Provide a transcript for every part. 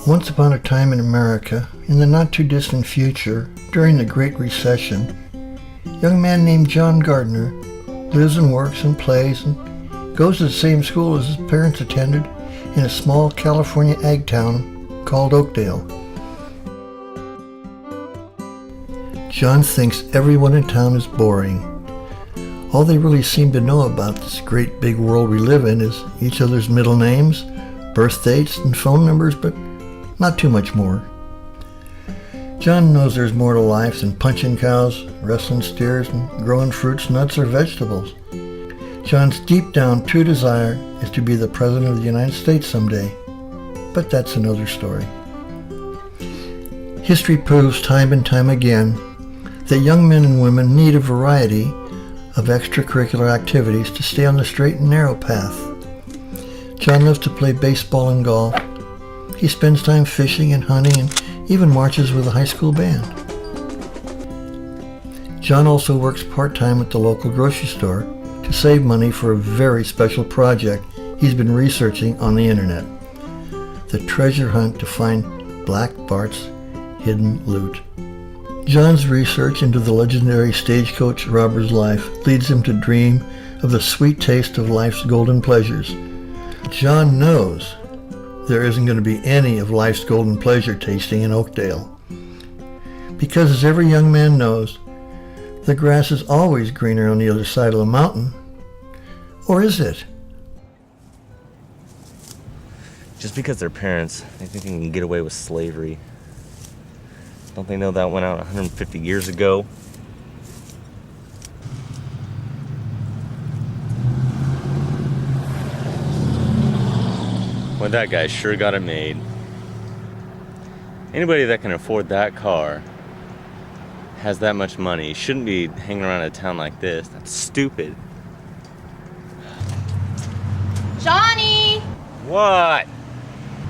Once upon a time in America, in the not-too-distant future, during the Great Recession, a young man named John Gardner lives and works and plays and goes to the same school as his parents attended in a small California ag town called Oakdale. John thinks everyone in town is boring. All they really seem to know about this great big world we live in is each other's middle names, birth dates, and phone numbers, but not too much more. John knows there's more to life than punching cows, wrestling steers, and growing fruits, nuts, or vegetables. John's deep down true desire is to be the President of the United States someday, but that's another story. History proves time and time again that young men and women need a variety of extracurricular activities to stay on the straight and narrow path. John loves to play baseball and golf. He spends time fishing and hunting and even marches with a high school band. John also works part-time at the local grocery store to save money for a very special project he's been researching on the internet. The treasure hunt to find Black Bart's hidden loot. John's research into the legendary stagecoach robber's life leads him to dream of the sweet taste of life's golden pleasures. John knows there isn't going to be any of life's golden pleasure tasting in Oakdale. Because as every young man knows, the grass is always greener on the other side of the mountain. Or is it? Just because they're parents, they think they can get away with slavery. Don't they know that went out 150 years ago? Well, that guy sure got it made. Anybody that can afford that car has that much money. Shouldn't be hanging around a town like this. That's stupid. Johnny! What?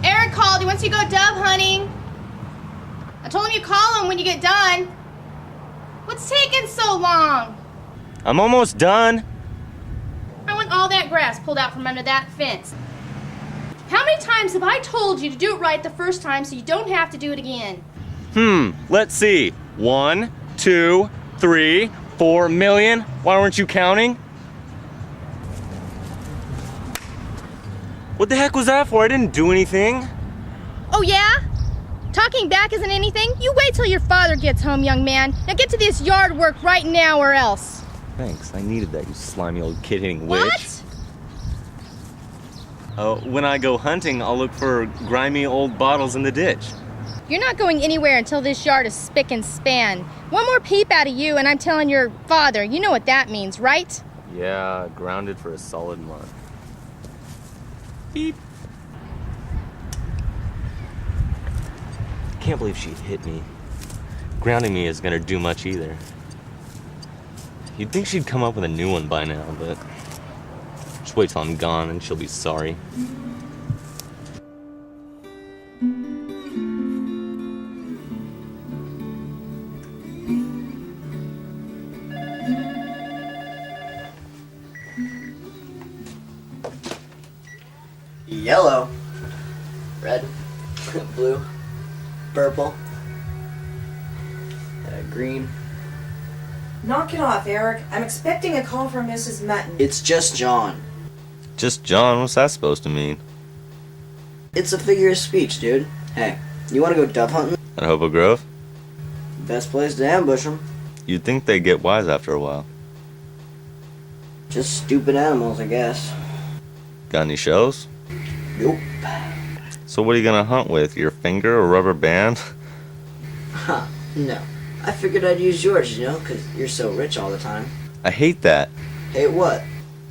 Aaron called. He wants you to go dove hunting. I told him you call him when you get done. What's taking so long? I'm almost done. I want all that grass pulled out from under that fence. How many times have I told you to do it right the first time so you don't have to do it again? Let's see. 1, 2, 3, 4 million. Why weren't you counting? What the heck was that for? I didn't do anything. Oh, yeah? Talking back isn't anything? You wait till your father gets home, young man. Now get to this yard work right now or else. Thanks, I needed that, you slimy old kid-hating witch. What? When I go hunting, I'll look for grimy old bottles in the ditch. You're not going anywhere until this yard is spick and span. One more peep out of you and I'm telling your father. You know what that means, right? Yeah, grounded for a solid month. Beep. Can't believe she hit me. Grounding me isn't gonna do much either. You'd think she'd come up with a new one by now, but just wait till I'm gone and she'll be sorry. Yellow, red, blue, purple, green. Knock it off, Eric. I'm expecting a call from Mrs. Mutton. It's just John. Just John? What's that supposed to mean? It's a figure of speech, dude. Hey, you want to go dove hunting? At Hobo Grove? Best place to ambush them. You'd think they'd get wise after a while. Just stupid animals, I guess. Got any shells? Nope. So what are you gonna hunt with? Your finger or rubber band? Huh, no. I figured I'd use yours, you know, 'cause you're so rich all the time. I hate that. Hey, what?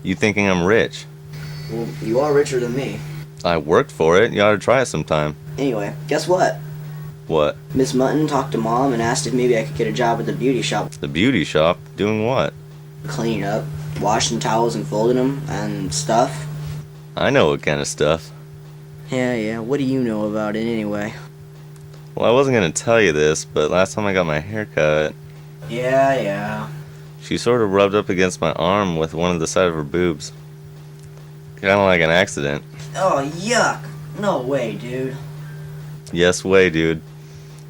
You thinking I'm rich? Well, you are richer than me. I worked for it. You ought to try it sometime. Anyway, guess what? What? Miss Mutton talked to Mom and asked if maybe I could get a job at the beauty shop. The beauty shop? Doing what? Cleaning up, washing towels and folding them, and stuff. I know what kind of stuff. Yeah, what do you know about it anyway? Well, I wasn't gonna tell you this, but last time I got my hair cut, Yeah. she sort of rubbed up against my arm with one of the side of her boobs. Kinda like an accident. Oh, yuck. No way, dude. U.S.A, dude.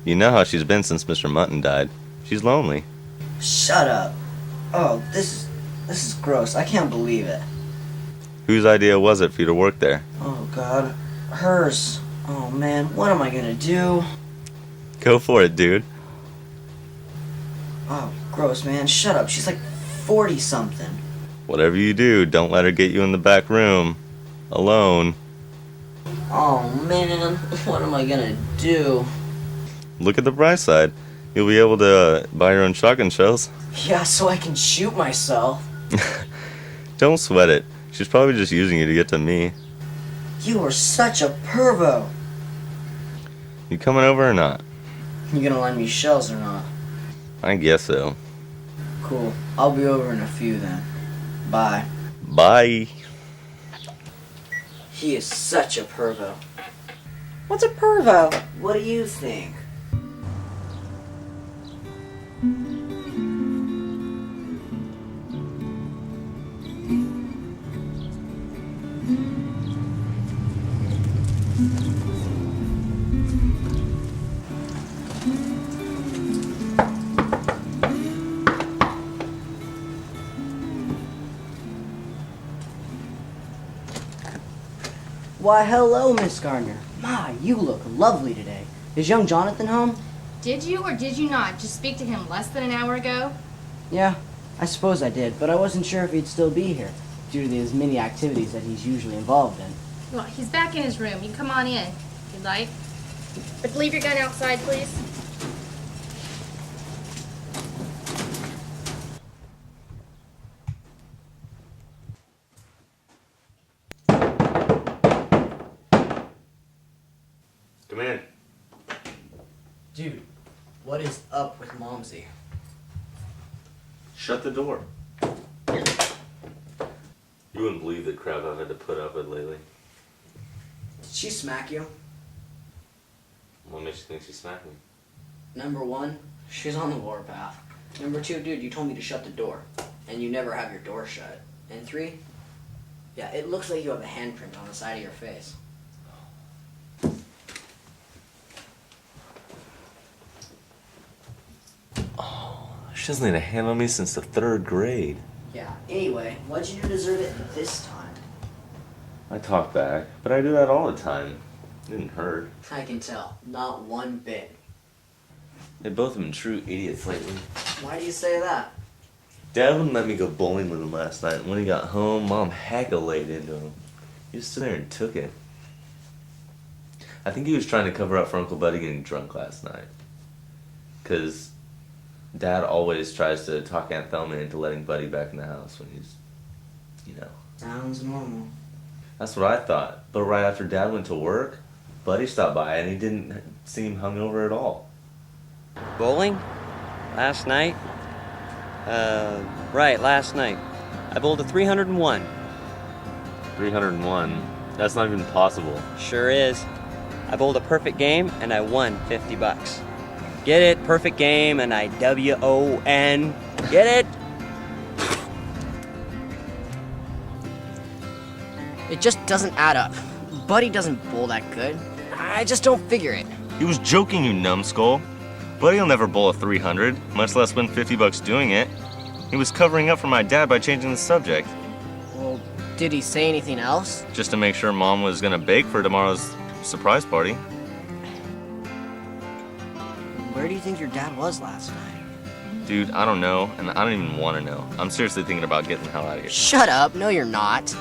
You know how she's been since Mr. Mutton died. She's lonely. Shut up. Oh, this is gross. I can't believe it. Whose idea was it for you to work there? Oh, God. Hers. Oh, man. What am I gonna do? Go for it, dude. Oh, gross, man. Shut up. She's like 40-something. Whatever you do, don't let her get you in the back room. Alone. Oh, man. What am I gonna do? Look at the bright side. You'll be able to buy your own shotgun shells. Yeah, so I can shoot myself. Don't sweat it. She's probably just using you to get to me. You are such a pervo. You coming over or not? You gonna lend me shells or not? I guess so. Cool. I'll be over in a few then. Bye. Bye. He is such a pervo. What's a pervo? What do you think? Why, hello, Miss Gardner. My, you look lovely today. Is young Jonathan home? Did you or did you not just speak to him less than an hour ago? Yeah, I suppose I did, but I wasn't sure if he'd still be here, due to his many activities that he's usually involved in. Well, he's back in his room. You can come on in, if you'd like. But leave your gun outside, please. Come in. Dude, what is up with Momsy? Shut the door. You wouldn't believe the crap I've had to put up with lately. Did she smack you? What makes you think she smacked me? Number one, she's on the warpath. Number two, dude, you told me to shut the door, and you never have your door shut. And three, yeah, it looks like you have a handprint on the side of your face. She doesn't need a hand on me since the 3rd grade. Yeah, anyway, what'd you do to deserve it this time? I talk back, but I do that all the time. It didn't hurt. I can tell, not one bit. They both have been true idiots lately. Why do you say that? Dad wouldn't let me go bowling with him last night, and when he got home, Mom heck-a-laid into him. He just stood there and took it. I think he was trying to cover up for Uncle Buddy getting drunk last night. 'Cause Dad always tries to talk Aunt Thelma into letting Buddy back in the house when he's, you know. Sounds normal. That's what I thought. But right after Dad went to work, Buddy stopped by and he didn't seem hungover at all. Bowling? Last night? Right, last night. I bowled a 301. 301? That's not even possible. Sure is. I bowled a perfect game and I won $50. Get it? Perfect game and I W-O-N. Get it? It just doesn't add up. Buddy doesn't bowl that good. I just don't figure it. He was joking, you numbskull. Buddy'll never bowl a 300, much less win $50 doing it. He was covering up for my dad by changing the subject. Well, did he say anything else? Just to make sure Mom was gonna bake for tomorrow's surprise party. Where do you think your dad was last night? Dude, I don't know, and I don't even want to know. I'm seriously thinking about getting the hell out of here. Shut up. No, you're not.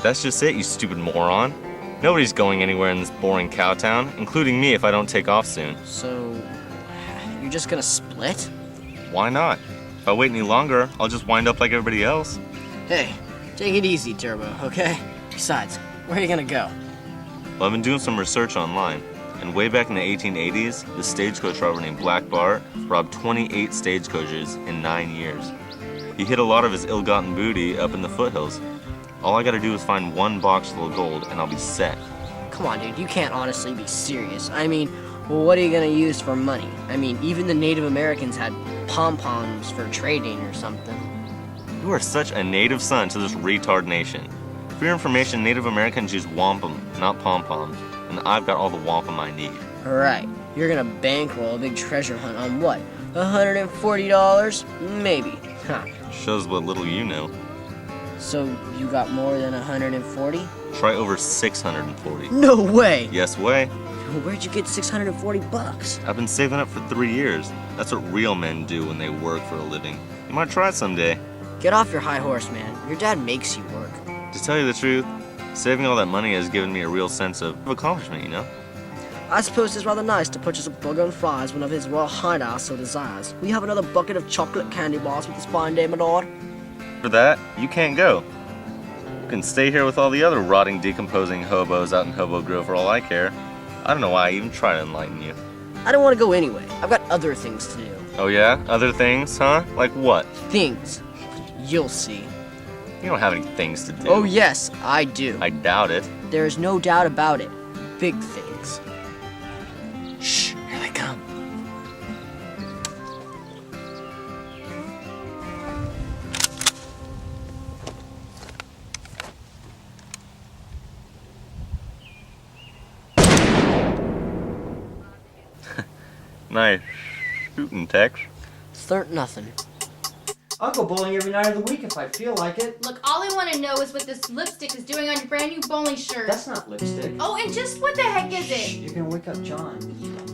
That's just it, you stupid moron. Nobody's going anywhere in this boring cow town, including me if I don't take off soon. So, you're just gonna split? Why not? If I wait any longer, I'll just wind up like everybody else. Hey, take it easy, Turbo, okay? Besides, where are you gonna go? Well, I've been doing some research online, and way back in the 1880s, the stagecoach robber named Black Bart robbed 28 stagecoaches in 9 years. He hid a lot of his ill-gotten booty up in the foothills. All I gotta do is find one box full of gold, and I'll be set. Come on, dude, you can't honestly be serious. I mean, well, what are you gonna use for money? I mean, even the Native Americans had pom-poms for trading or something. You are such a native son to this retard nation. For your information, Native Americans use wampum, not pom-poms, and I've got all the wampum I need. Right. You're gonna bankroll a big treasure hunt on what? $140? Maybe. Huh. Shows what little you know. So you got more than 140? Try over 640. No way! Yes way. Where'd you get 640 bucks? I've been saving up for 3 years. That's what real men do when they work for a living. You might try it someday. Get off your high horse, man. Your dad makes you work. To tell you the truth, saving all that money has given me a real sense of accomplishment, you know? I suppose it's rather nice to purchase a burger and fries whenever his royal highness so desires. Will you have another bucket of chocolate candy bars with this fine day, my lord? For that, you can't go. You can stay here with all the other rotting, decomposing hobos out in Hobo Grove for all I care. I don't know why I even try to enlighten you. I don't want to go anyway. I've got other things to do. Oh yeah? Other things, huh? Like what? Things. You'll see. You don't have any things to do. Oh yes, I do. I doubt it. There is no doubt about it. Big things. Shh, here they come. Nice shooting, Tex. Start nothing. I'll go bowling every night of the week if I feel like it. Look, all I want to know is what this lipstick is doing on your brand new bowling shirt. That's not lipstick. Oh, and just what the heck is Shh, it? you're gonna wake up John.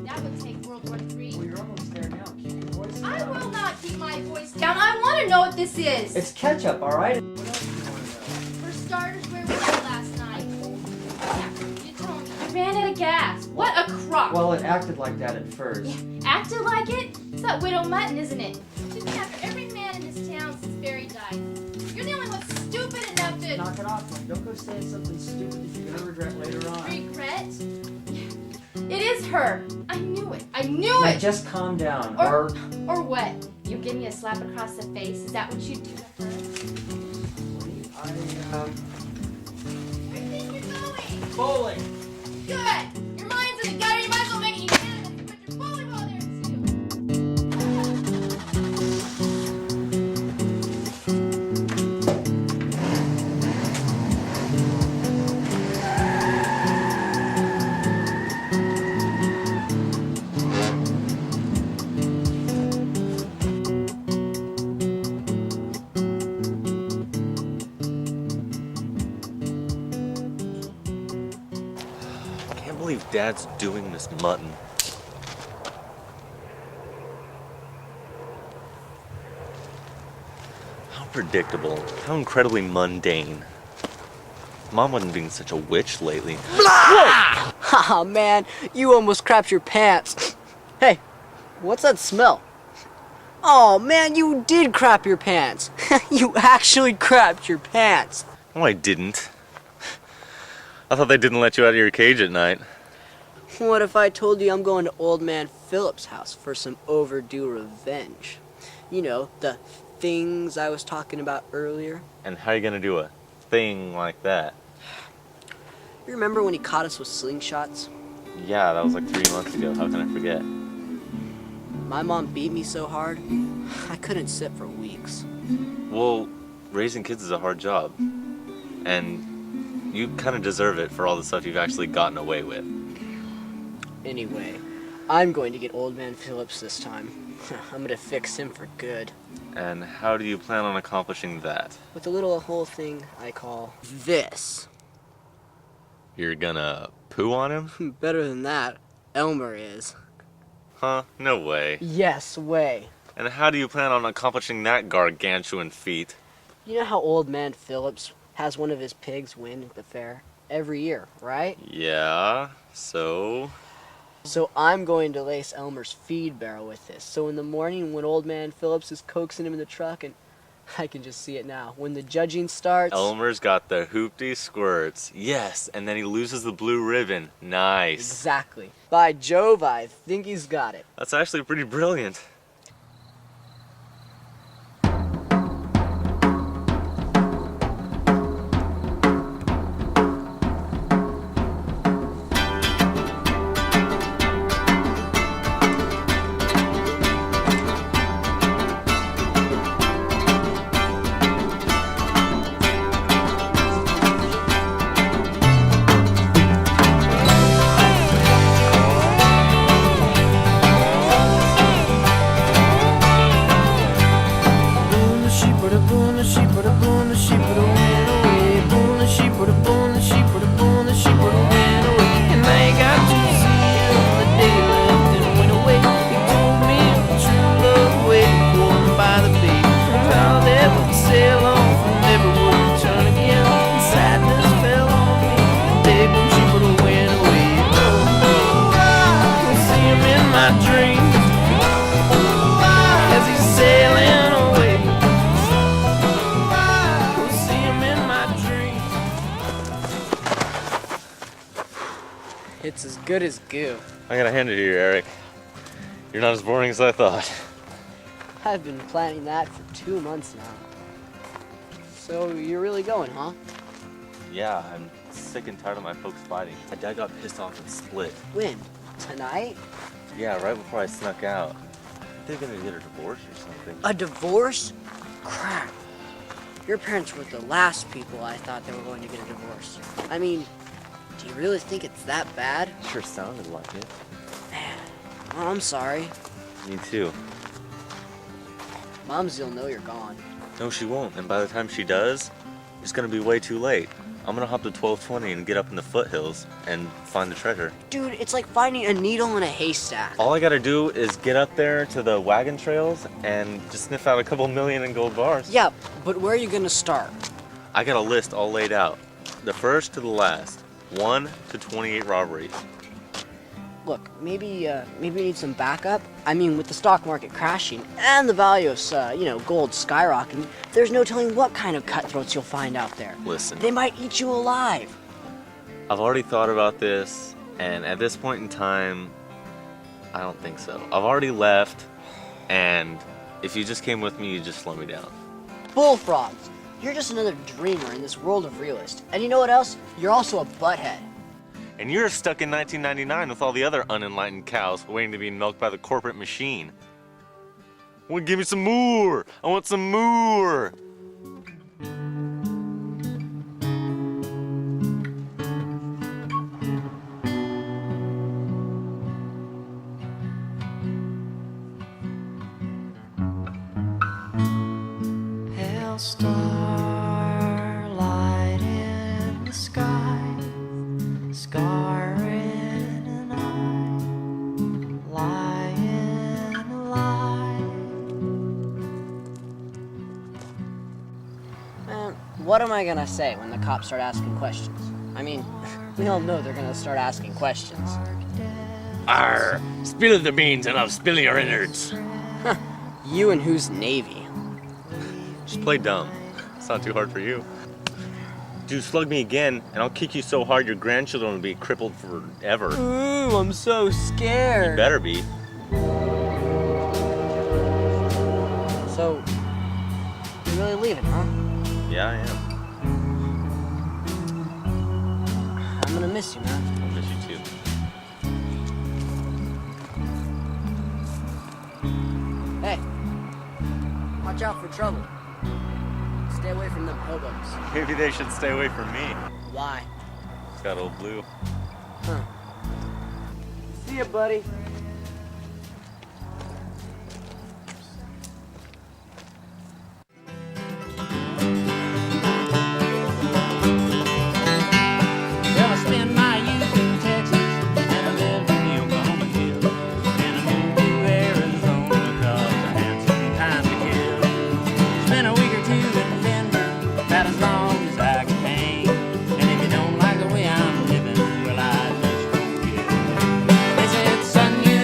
That would take World War III. Well, you're almost there now. Keep your voice I down. will not keep my voice down. I want to know what this is. It's ketchup, all right? What else do you want to know? For starters, where were you last night? Yeah, you told me. I ran out of gas. What a crock. Well, it acted like that at first. Yeah, acted like it? It's that widow mutton, isn't it? She's been after every man in this town since Barry died. You're the only one stupid enough to Knock it off. Don't go saying something stupid that you're gonna regret later on. regret. It is her. I knew it. I knew Now it. just calm down, Or what? You give me a slap across the face? Is that what you do to her? Where do you think you're going? Bowling. Good. Your mind's in the gutter. You might as well make it unanimous and put your bowling ball there too. Can't believe Dad's doing this mutton. How predictable. How incredibly mundane. Mom wasn't being such a witch lately. Haha, man, you almost crapped your pants. Hey, what's that smell? Oh man, you did crap your pants. You actually crapped your pants. No, I didn't. I thought they didn't let you out of your cage at night. What if I told you I'm going to Old Man Phillips' house for some overdue revenge? You know, the things I was talking about earlier. And how are you gonna do a thing like that? You remember when he caught us with slingshots? Yeah, that was like 3 months ago. How can I forget? My mom beat me so hard, I couldn't sit for weeks. Well, raising kids is a hard job. And you kind of deserve it for all the stuff you've actually gotten away with. Anyway, I'm going to get Old Man Phillips this time. I'm going to fix him for good. And how do you plan on accomplishing that? With a little whole thing I call this. You're gonna poo on him? Better than that, Elmer is. Huh? No way. Yes, way. And how do you plan on accomplishing that gargantuan feat? You know how Old Man Phillips has one of his pigs win at the fair every year, right? Yeah, so... So I'm going to lace Elmer's feed barrel with this. So in the morning when Old Man Phillips is coaxing him in the truck, and I can just see it now, when the judging starts... Elmer's got the hoopty squirts. Yes, and then he loses the blue ribbon. Nice. Exactly. By Jove, I think he's got it. That's actually pretty brilliant. It's as good as goo. I gotta hand it to you, Eric. You're not as boring as I thought. I've been planning that for 2 months now. So you're really going, huh? Yeah, I'm sick and tired of my folks fighting. My dad got pissed off and split. When? Tonight? Yeah, right before I snuck out. They're gonna get a divorce or something. A divorce? Crap. Your parents were the last people I thought they were going to get a divorce. I mean, do you really think it's that bad? Sure sounded like it. Man, oh, I'm sorry. Me too. Momsy'll know you're gone. No, she won't. And by the time she does, it's gonna be way too late. I'm gonna hop to 1220 and get up in the foothills and find the treasure. Dude, it's like finding a needle in a haystack. All I gotta do is get up there to the wagon trails and just sniff out a couple million in gold bars. Yeah, but where are you gonna start? I got a list all laid out. The first to the last. 1 to 28 robberies. Look, maybe we need some backup. I mean, with the stock market crashing and the value of, gold skyrocketing, there's no telling what kind of cutthroats you'll find out there. Listen, They might eat you alive. I've already thought about this, and at this point in time, I don't think so. I've already left, and if you just came with me, you'd just slow me down. Bullfrogs. You're just another dreamer in this world of realists. And you know what else? You're also a butthead. And you're stuck in 1999 with all the other unenlightened cows waiting to be milked by the corporate machine. Well, give me some more! I want some more! Pale starlight in the sky, scarring an eye, lying alive. Man, what am I gonna say when the cops start asking questions? I mean, we all know they're gonna start asking questions. Arr! Spill the beans and I'll spill your innards. You and whose Navy? Just play dumb. It's not too hard for you. Dude, slug me again, and I'll kick you so hard your grandchildren will be crippled forever. Ooh, I'm so scared. You better be. So, you're really leaving, huh? Yeah, I am. I'm gonna miss you, man. I'll miss you too. Hey, watch out for trouble. Stay away from them hobos. Maybe they should stay away from me. Why? It's got old blue. Huh. See ya, buddy. Well, I spent my youth in Texas, and I lived in Oklahoma Hill, and I moved to Arizona 'cause I had some time to kill. Spent a week or two in Denver, about as long as I could hang. And if you don't like the way I'm living, well, I just don't care. They said, son, you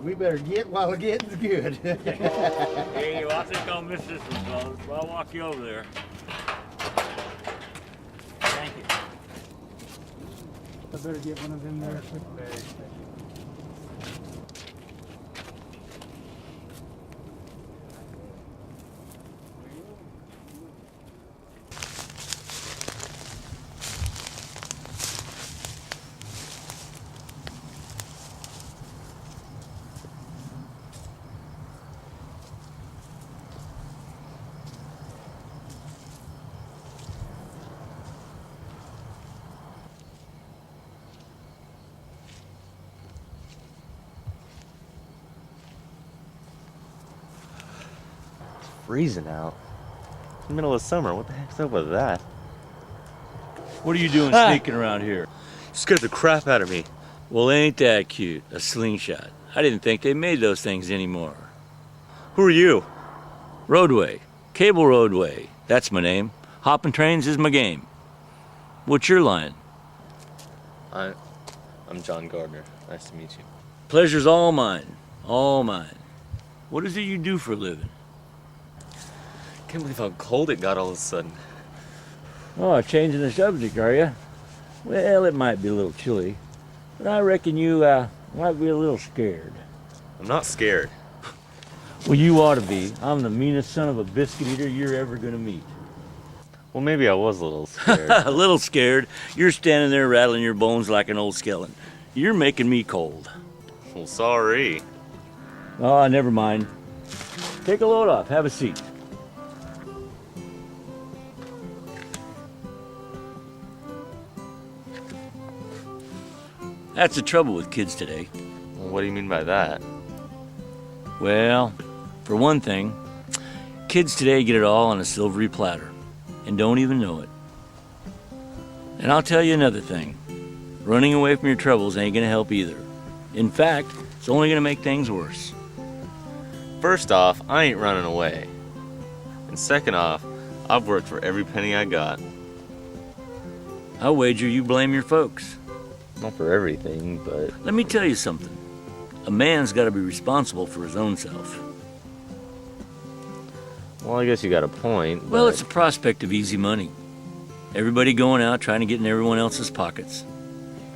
We better get while the getting's good. Hey, well, I think I'll miss this one, fellas. Well, I'll walk you over there. Thank you. I better get one of them there. Freezing out. It's the middle of summer. What the heck's up with that? What are you doing sneaking around here? Scared the crap out of me. Well, ain't that cute? A slingshot. I didn't think they made those things anymore. Who are you? Roadway. Cable Roadway. That's my name. Hopping trains is my game. What's your line? I'm John Gardner. Nice to meet you. Pleasure's all mine. All mine. What is it you do for a living? Can't believe how cold it got all of a sudden. Oh, changing the subject, are you? Well, it might be a little chilly, but I reckon you might be a little scared. I'm not scared. Well, you ought to be. I'm the meanest son of a biscuit eater you're ever gonna meet. Well, maybe I was a little scared. A little scared? You're standing there rattling your bones like an old skeleton. You're making me cold. Well, sorry. Oh, never mind. Take a load off. Have a seat. That's the trouble with kids today. Well, what do you mean by that? Well, for one thing, kids today get it all on a silvery platter and don't even know it. And I'll tell you another thing. Running away from your troubles ain't gonna help either. In fact, it's only gonna make things worse. First off, I ain't running away. And second off, I've worked for every penny I got. I'll wager you blame your folks. Not for everything, but... Let me tell you something. A man's gotta be responsible for his own self. Well, I guess you got a point, but... Well, it's a prospect of easy money. Everybody going out trying to get in everyone else's pockets.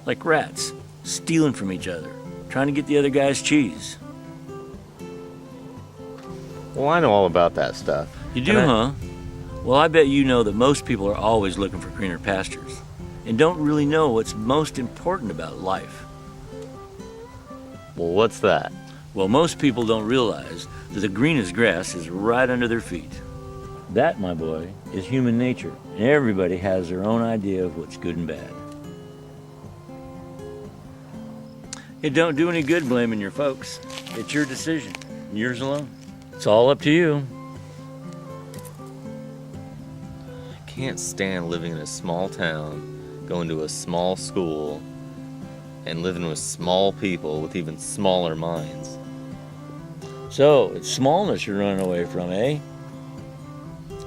Like rats, stealing from each other, trying to get the other guy's cheese. Well, I know all about that stuff. You do, huh? Well, I bet you know that most people are always looking for greener pastures and don't really know what's most important about life. Well, what's that? Well, most people don't realize that the greenest grass is right under their feet. That, my boy, is human nature, and everybody has their own idea of what's good and bad. It don't do any good blaming your folks. It's your decision, yours alone. It's all up to you. I can't stand living in a small town, going to a small school, and living with small people with even smaller minds. So, it's smallness you're running away from, eh?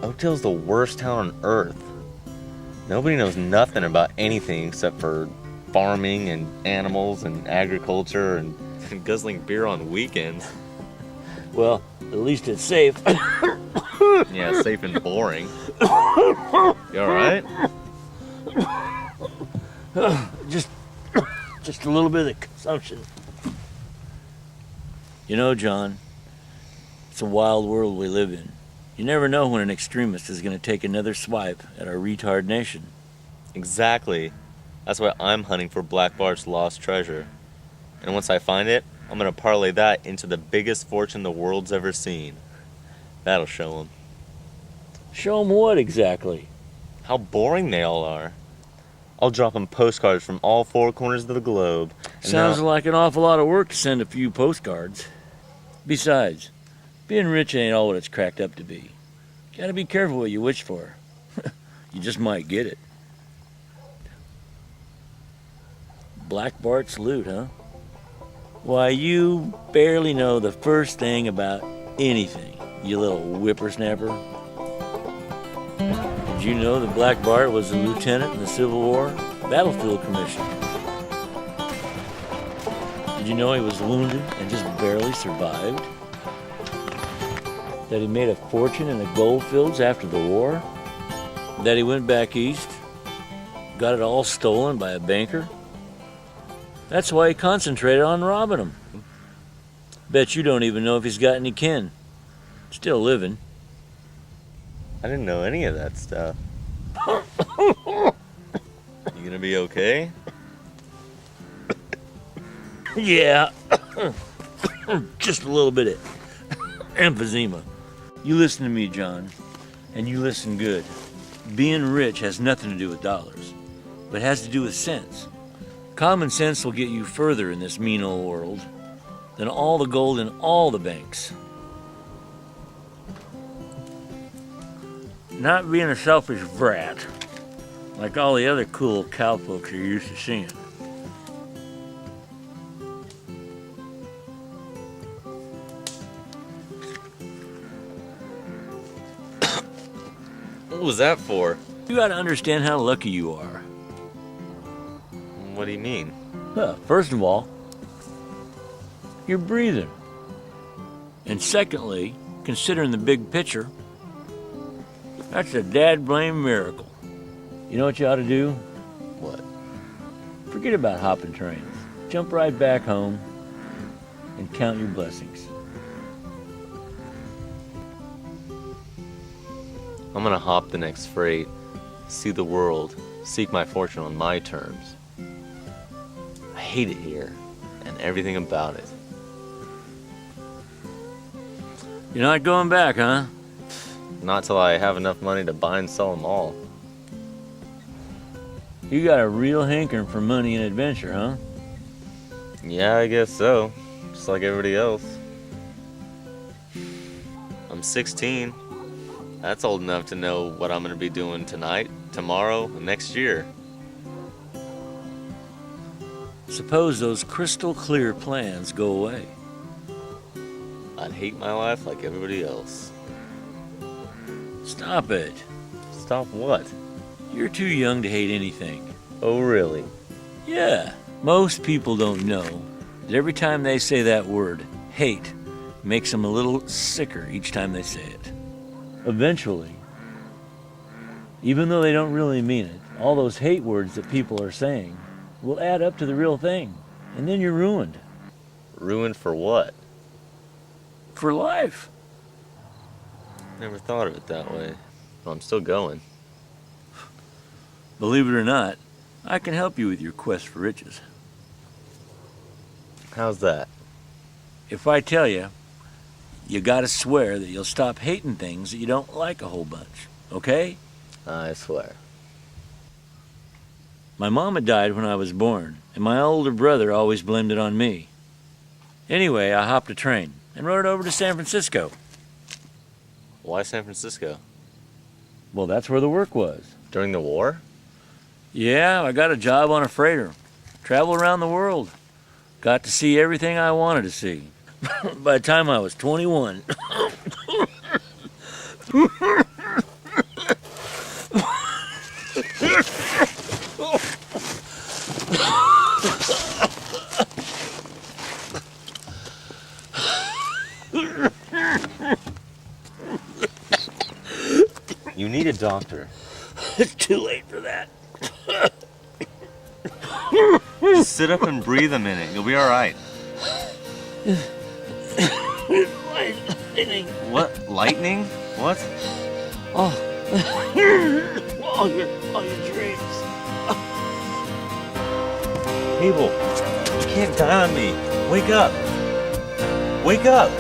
Oakdale's the worst town on earth. Nobody knows nothing about anything except for farming and animals and agriculture and guzzling beer on weekends. Well, at least it's safe. Yeah, safe and boring. You alright? Just a little bit of consumption. You know, John, it's a wild world we live in. You never know when an extremist is going to take another swipe at our retard nation. Exactly. That's why I'm hunting for Black Bart's lost treasure. And once I find it, I'm going to parlay that into the biggest fortune the world's ever seen. That'll show them. Show them what exactly? How boring they all are. I'll drop them postcards from all four corners of the globe. Sounds like an awful lot of work to send a few postcards. Besides, being rich ain't all what it's cracked up to be. Gotta be careful what you wish for. You just might get it. Black Bart's loot, huh? Why, you barely know the first thing about anything, you little whippersnapper. Did you know that Black Bart was a lieutenant in the Civil War Battlefield Commission? Did you know he was wounded and just barely survived? That he made a fortune in the gold fields after the war? That he went back east, got it all stolen by a banker? That's why he concentrated on robbing them. Bet you don't even know if he's got any kin. Still living. I didn't know any of that stuff. You gonna be okay? Yeah, just a little bit of emphysema. You listen to me, John, and you listen good. Being rich has nothing to do with dollars, but has to do with sense. Common sense will get you further in this mean old world than all the gold in all the banks. Not being a selfish brat, like all the other cool cowpokes you're used to seeing. What was that for? You gotta understand how lucky you are. What do you mean? Well, first of all, you're breathing. And secondly, considering the big picture, that's a dad-blame miracle. You know what you ought to do? What? Forget about hopping trains. Jump right back home and count your blessings. I'm gonna hop the next freight, see the world, seek my fortune on my terms. I hate it here, and everything about it. You're not going back, huh? Not till I have enough money to buy and sell them all. You got a real hankering for money and adventure, huh? Yeah, I guess so. Just like everybody else. I'm 16. That's old enough to know what I'm gonna be doing tonight, tomorrow, and next year. Suppose those crystal clear plans go away. I'd hate my life like everybody else. Stop it. Stop what? You're too young to hate anything. Oh, really? Yeah. Most people don't know that every time they say that word, hate, makes them a little sicker each time they say it. Eventually, even though they don't really mean it, all those hate words that people are saying will add up to the real thing, and then you're ruined. Ruined for what? For life. Never thought of it that way. But I'm still going. Believe it or not, I can help you with your quest for riches. How's that? If I tell you, you gotta swear that you'll stop hating things that you don't like a whole bunch, okay? I swear. My mama died when I was born, and my older brother always blamed it on me. Anyway, I hopped a train and rode over to San Francisco. Why San Francisco? Well, that's where the work was. During the war? Yeah, I got a job on a freighter. Traveled around the world. Got to see everything I wanted to see. By the time I was 21. You need a doctor. It's too late for that. Just sit up and breathe a minute. You'll be all right. Lightning. What? Lightning? What? Oh. all your dreams. Abel, you can't die on me. Wake up. Wake up.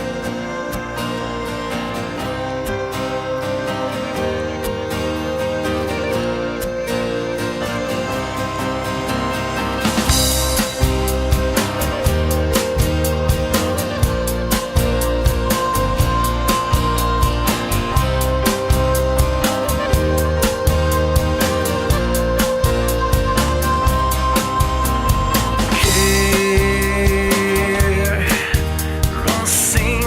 Sing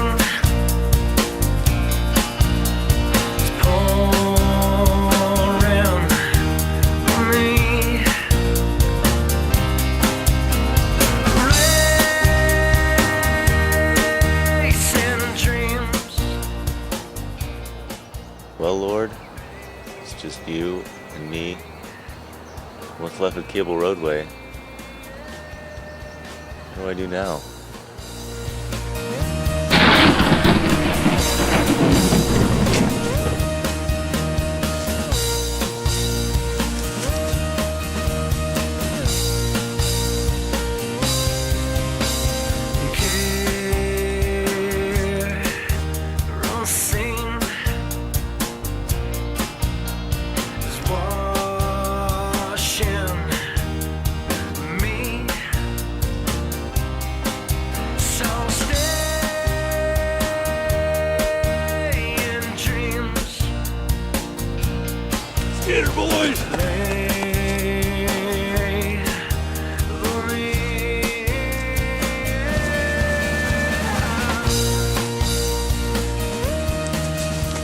left with Cable Roadway. What do I do now? Get her, boys!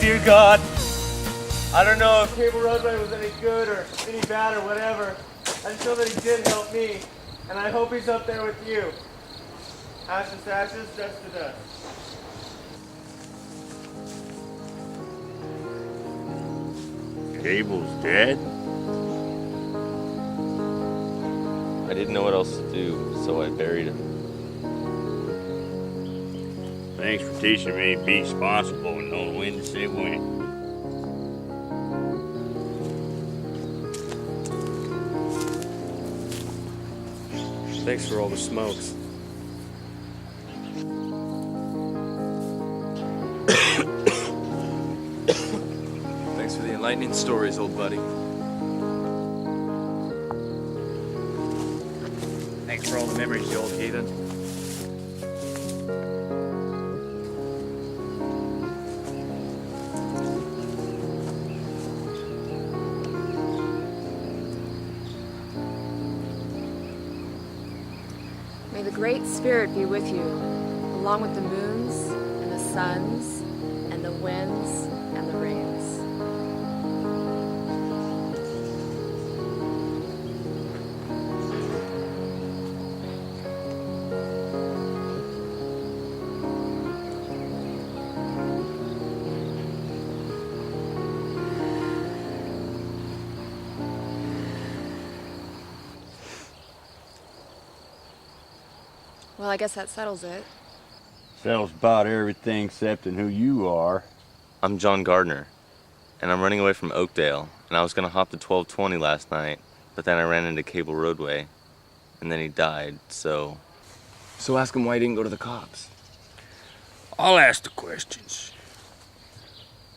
Dear God, I don't know if Cable Roadway was any good or any bad or whatever. I just know that he did help me, and I hope he's up there with you. Ashes to ashes, dust to dust. Cable's dead? I didn't know what else to do, so I buried him. Thanks for teaching me to be responsible and know when to say when. Thanks for all the smokes. Thanks for the enlightening stories, old buddy. Thanks for all the memories, you old heathen. May the Great Spirit be with you, along with the moons and the suns and the winds and the rains. Well, I guess that settles it. Settles about everything except in who you are. I'm John Gardner, and I'm running away from Oakdale, and I was gonna hop the 1220 last night, but then I ran into Cable Roadway, and then he died, so... So ask him why he didn't go to the cops. I'll ask the questions.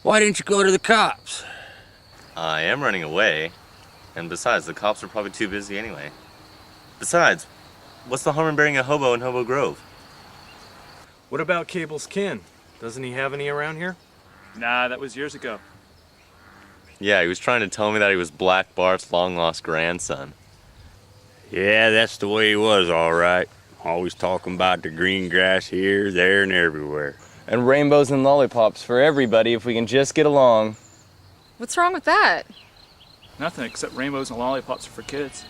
Why didn't you go to the cops? I am running away, and besides, the cops are probably too busy anyway. Besides, what's the harm in burying a hobo in Hobo Grove? What about Cable's kin? Doesn't he have any around here? Nah, that was years ago. Yeah, he was trying to tell me that he was Black Bart's long-lost grandson. Yeah, that's the way he was, all right. Always talking about the green grass here, there, and everywhere. And rainbows and lollipops for everybody if we can just get along. What's wrong with that? Nothing except rainbows and lollipops are for kids.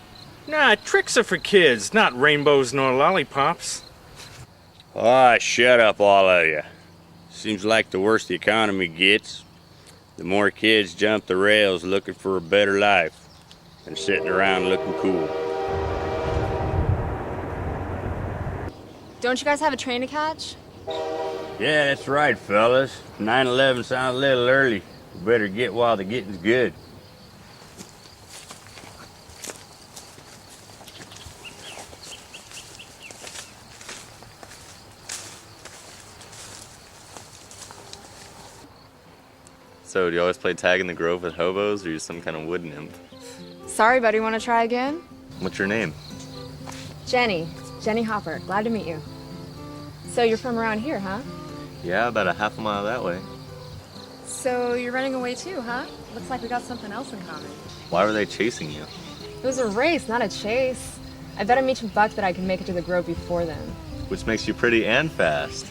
Nah, tricks are for kids, not rainbows nor lollipops. Ah, shut up, all of you. Seems like the worse the economy gets, the more kids jump the rails looking for a better life than sitting around looking cool. Don't you guys have a train to catch? Yeah, that's right, fellas. 9/11 sounds a little early. We better get while the getting's good. So, do you always play tag in the Grove with hobos, or are you some kind of wood nymph? Sorry, buddy, want to try again? What's your name? Jenny. Jenny Hopper. Glad to meet you. So you're from around here, huh? Yeah, about a half a mile that way. So you're running away too, huh? Looks like we got something else in common. Why were they chasing you? It was a race, not a chase. I bet I'm each buck that I can make it to the Grove before then. Which makes you pretty and fast.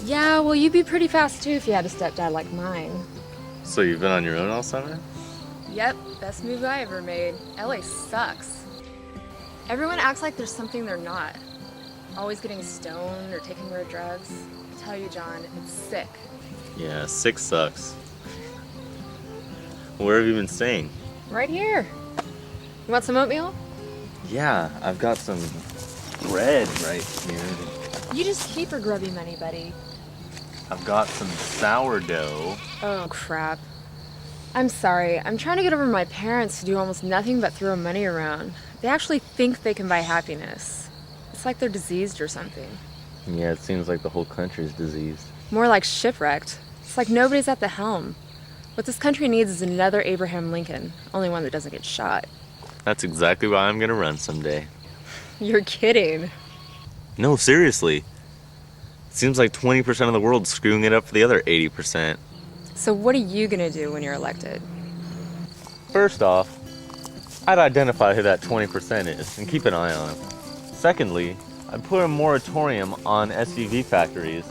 Yeah, well, you'd be pretty fast too if you had a stepdad like mine. So you've been on your own all summer? Yep, best move I ever made. LA sucks. Everyone acts like there's something they're not. Always getting stoned or taking weird drugs. I tell you, John, it's sick. Yeah, sick sucks. Where have you been staying? Right here. You want some oatmeal? Yeah, I've got some bread right here. You just keep your grubby money, buddy. I've got some sourdough. Oh, crap. I'm sorry. I'm trying to get over my parents who do almost nothing but throw money around. They actually think they can buy happiness. It's like they're diseased or something. Yeah, it seems like the whole country's diseased. More like shipwrecked. It's like nobody's at the helm. What this country needs is another Abraham Lincoln, only one that doesn't get shot. That's exactly why I'm gonna run someday. You're kidding. No, seriously. It seems like 20% of the world's screwing it up for the other 80%. So what are you gonna do when you're elected? First off, I'd identify who that 20% is and keep an eye on them. Secondly, I'd put a moratorium on SUV factories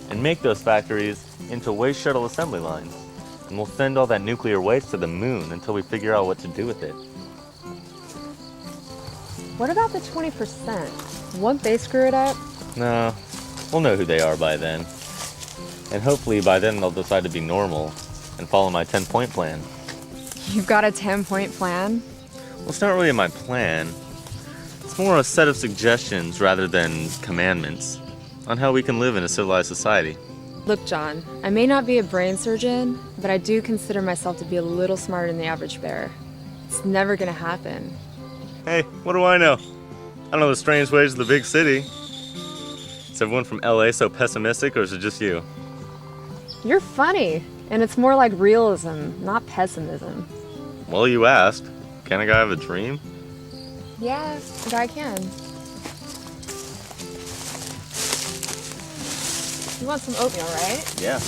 and make those factories into Waste-Shuttle assembly lines. And we'll send all that nuclear waste to the moon until we figure out what to do with it. What about the 20%? Won't they screw it up? No, we'll know who they are by then. And hopefully by then they'll decide to be normal and follow my 10-point plan. You've got a 10-point plan? Well, it's not really my plan. It's more a set of suggestions rather than commandments on how we can live in a civilized society. Look, John, I may not be a brain surgeon, but I do consider myself to be a little smarter than the average bear. It's never gonna happen. Hey, what do I know? I don't know the strange ways of the big city. Is everyone from LA so pessimistic, or is it just you? You're funny, and it's more like realism, not pessimism. Well, you asked. Can a guy have a dream? Yeah, a guy can. You want some oatmeal, right? Yeah.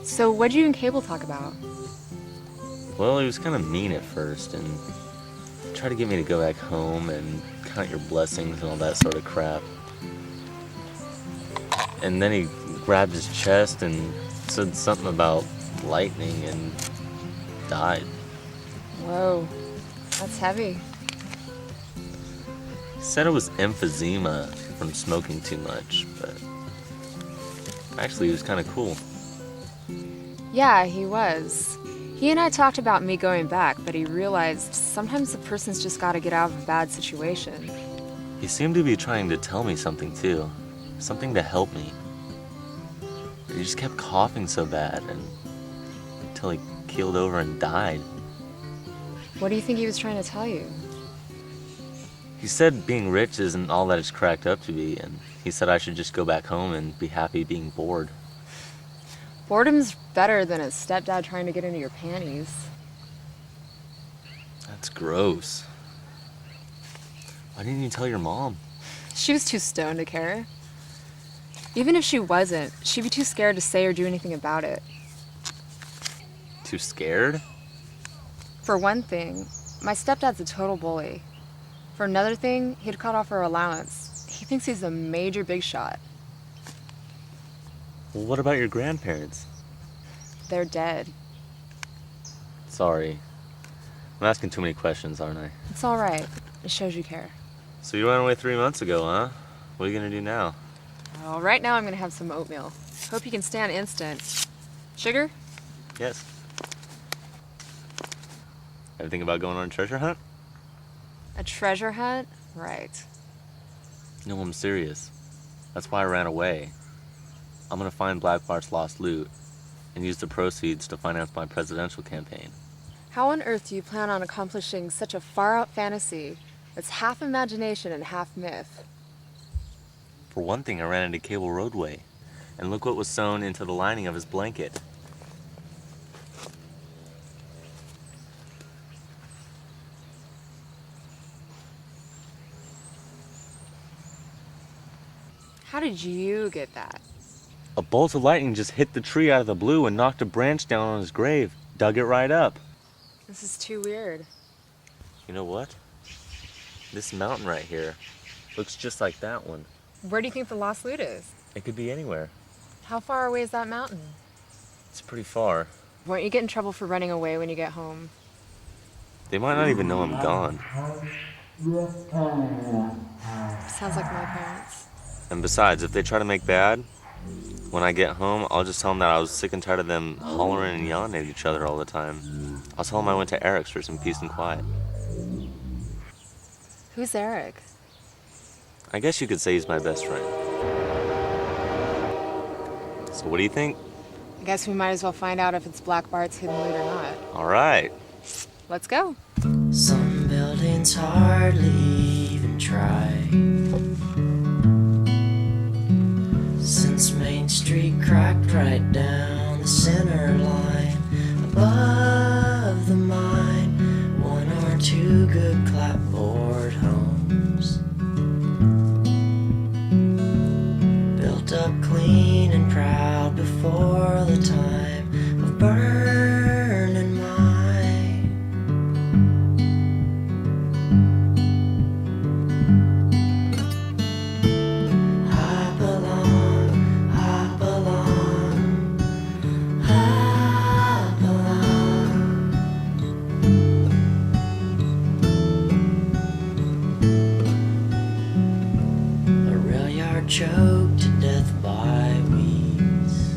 So what'd you and Cable talk about? Well, he was kind of mean at first and tried to get me to go back home and count your blessings and all that sort of crap. And then he grabbed his chest and said something about lightning and died. Whoa, that's heavy. He said it was emphysema from smoking too much, but actually he was kind of cool. Yeah, he was. He and I talked about me going back, but he realized sometimes the person's just gotta get out of a bad situation. He seemed to be trying to tell me something too. Something to help me. But he just kept coughing so bad until he keeled over and died. What do you think he was trying to tell you? He said being rich isn't all that it's cracked up to be, and he said I should just go back home and be happy being bored. Boredom's better than a stepdad trying to get into your panties. That's gross. Why didn't you tell your mom? She was too stoned to care. Even if she wasn't, she'd be too scared to say or do anything about it. Too scared? For one thing, my stepdad's a total bully. For another thing, he'd cut off her allowance. He thinks he's a major big shot. Well, what about your grandparents? They're dead. Sorry. I'm asking too many questions, aren't I? It's all right. It shows you care. So you ran away 3 months ago, huh? What are you gonna do now? Well, right now I'm gonna have some oatmeal. Hope you can stand instant. Sugar? Yes. Ever think about going on a treasure hunt? A treasure hunt? Right. No, I'm serious. That's why I ran away. I'm gonna find Black Bart's lost loot and use the proceeds to finance my presidential campaign. How on earth do you plan on accomplishing such a far-out fantasy that's half imagination and half myth? For one thing, I ran into Cable Roadway, and look what was sewn into the lining of his blanket. How did you get that? A bolt of lightning just hit the tree out of the blue and knocked a branch down on his grave. Dug it right up. This is too weird. You know what? This mountain right here looks just like that one. Where do you think the lost loot is? It could be anywhere. How far away is that mountain? It's pretty far. Won't you get in trouble for running away when you get home? They might not even know I'm gone. Sounds like my parents. And besides, if they try to make bad, when I get home, I'll just tell them that I was sick and tired of them hollering and yelling at each other all the time. I'll tell them I went to Eric's for some peace and quiet. Who's Eric? I guess you could say he's my best friend. So what do you think? I guess we might as well find out if it's Black Bart's hidden loot or not. All right. Let's go. Some buildings hardly even try. Since Main Street cracked right down the center line, above the mine, one or two good clapboard homes, built up clean and proud before the time of burning mine. Hop along, hop along, hop along. A rail yard choked to death by weeds.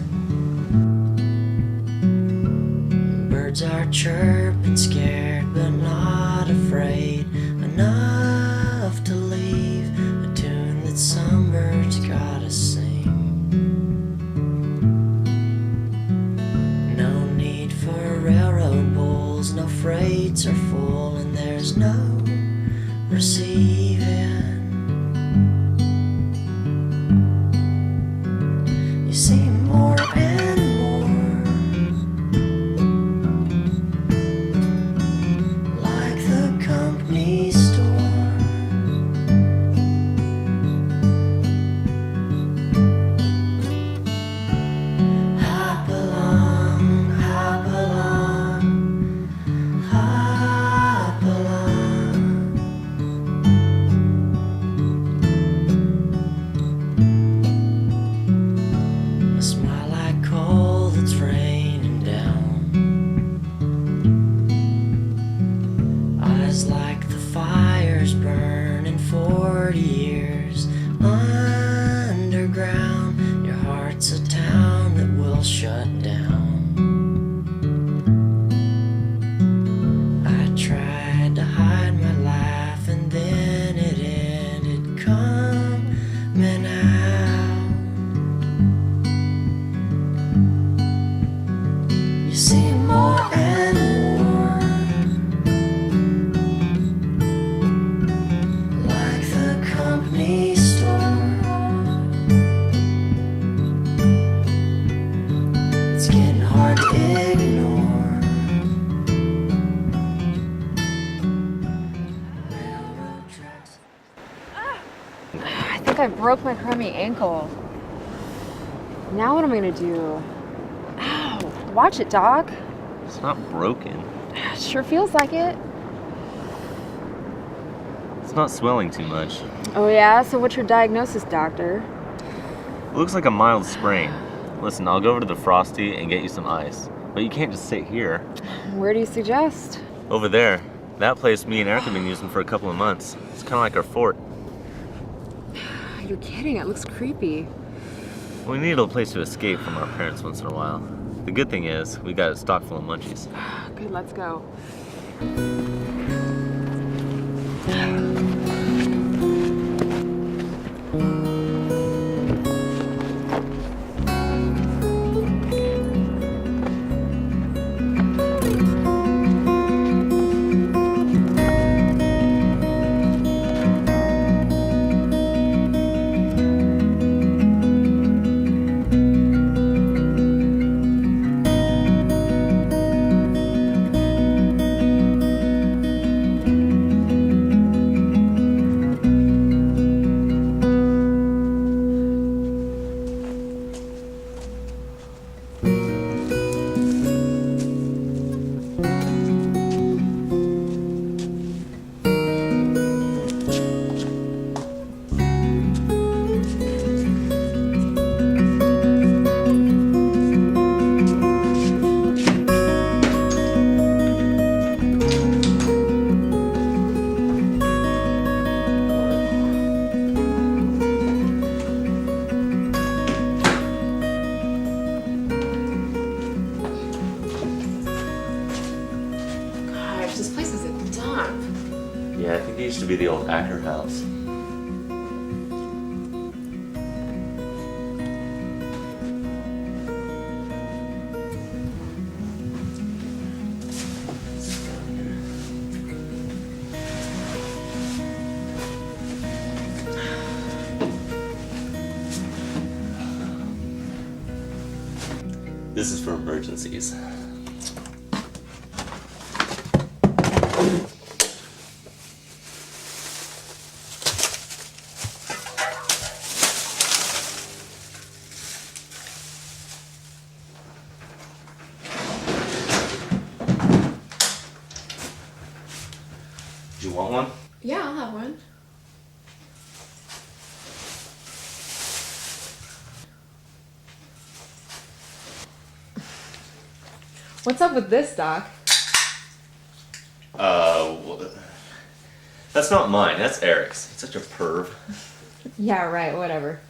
Birds are chirping, scared but not afraid enough to leave a tune that some birds gotta sing. No need for railroad bulls, no freights are full, and there's no receiving. You see more and more like the company store. Hop along, hop along, hop along. A smile like coal that's raining down. Eyes like the fires burning 40 years underground. Your heart's a town that will shut down. I tried to hide my laugh and then it ended coming out. You see more and more like the company store. It's getting hard to ignore. Railroad tracks. I think I broke my crummy ankle. Now what am I gonna do? Ow! Watch it, Doc. It's not broken. Sure feels like it. It's not swelling too much. Oh yeah? So what's your diagnosis, doctor? It looks like a mild sprain. Listen, I'll go over to the Frosty and get you some ice. But you can't just sit here. Where do you suggest? Over there. That place me and Eric have been using for a couple of months. It's kind of like our fort. You're kidding, it looks creepy. We need a place to escape from our parents once in a while. The good thing is, we got a stock full of munchies. Good, let's go. Yeah, I think it used to be the old Acker house. This is for emergencies. Do you want one? Yeah, I'll have one. What's up with this, Doc? Well, that's not mine. That's Eric's. He's such a perv. Yeah, right, whatever.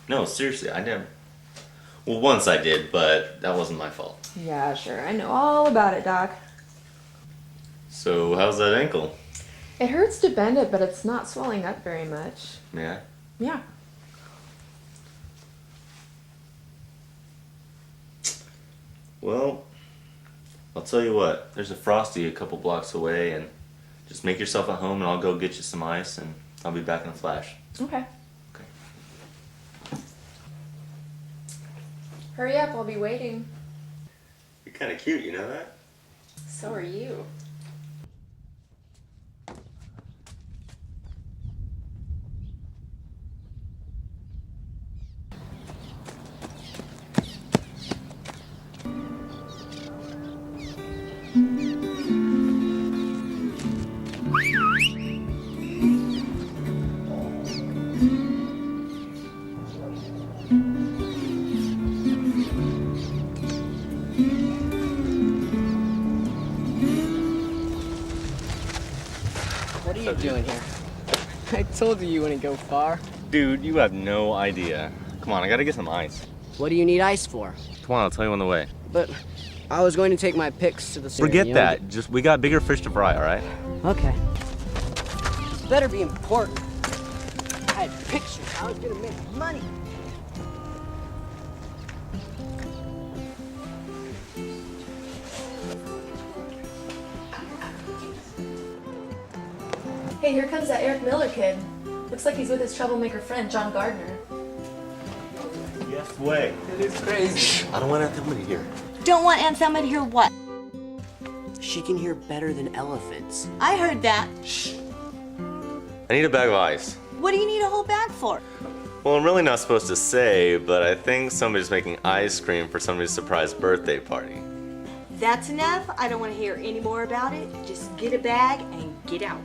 No, seriously, I never. Well, once I did, but that wasn't my fault. Yeah, sure. I know all about it, Doc. So, how's that ankle? It hurts to bend it, but it's not swelling up very much. Yeah? Yeah. Well, I'll tell you what. There's a Frosty a couple blocks away, and just make yourself at home, and I'll go get you some ice, and I'll be back in a flash. Okay. Okay. Hurry up, I'll be waiting. You're kind of cute, you know that? So are you. What are you doing here? I told you wouldn't go far. Dude, you have no idea. Come on, I gotta get some ice. What do you need ice for? Come on, I'll tell you on the way. But I was going to take my picks to the city. Forget that. Just, we got bigger fish to fry, alright? Okay. Better be important. I had pictures. I was gonna make money. Hey, here comes that Eric Miller kid. Looks like he's with his troublemaker friend, John Gardner. Yes, way. It is crazy. I don't want Aunt Thelma to hear. Don't want Aunt Thelma to hear what? She can hear better than elephants. I heard that. I need a bag of ice. What do you need a whole bag for? Well, I'm really not supposed to say, but I think somebody's making ice cream for somebody's surprise birthday party. That's enough. I don't want to hear any more about it. Just get a bag and get out.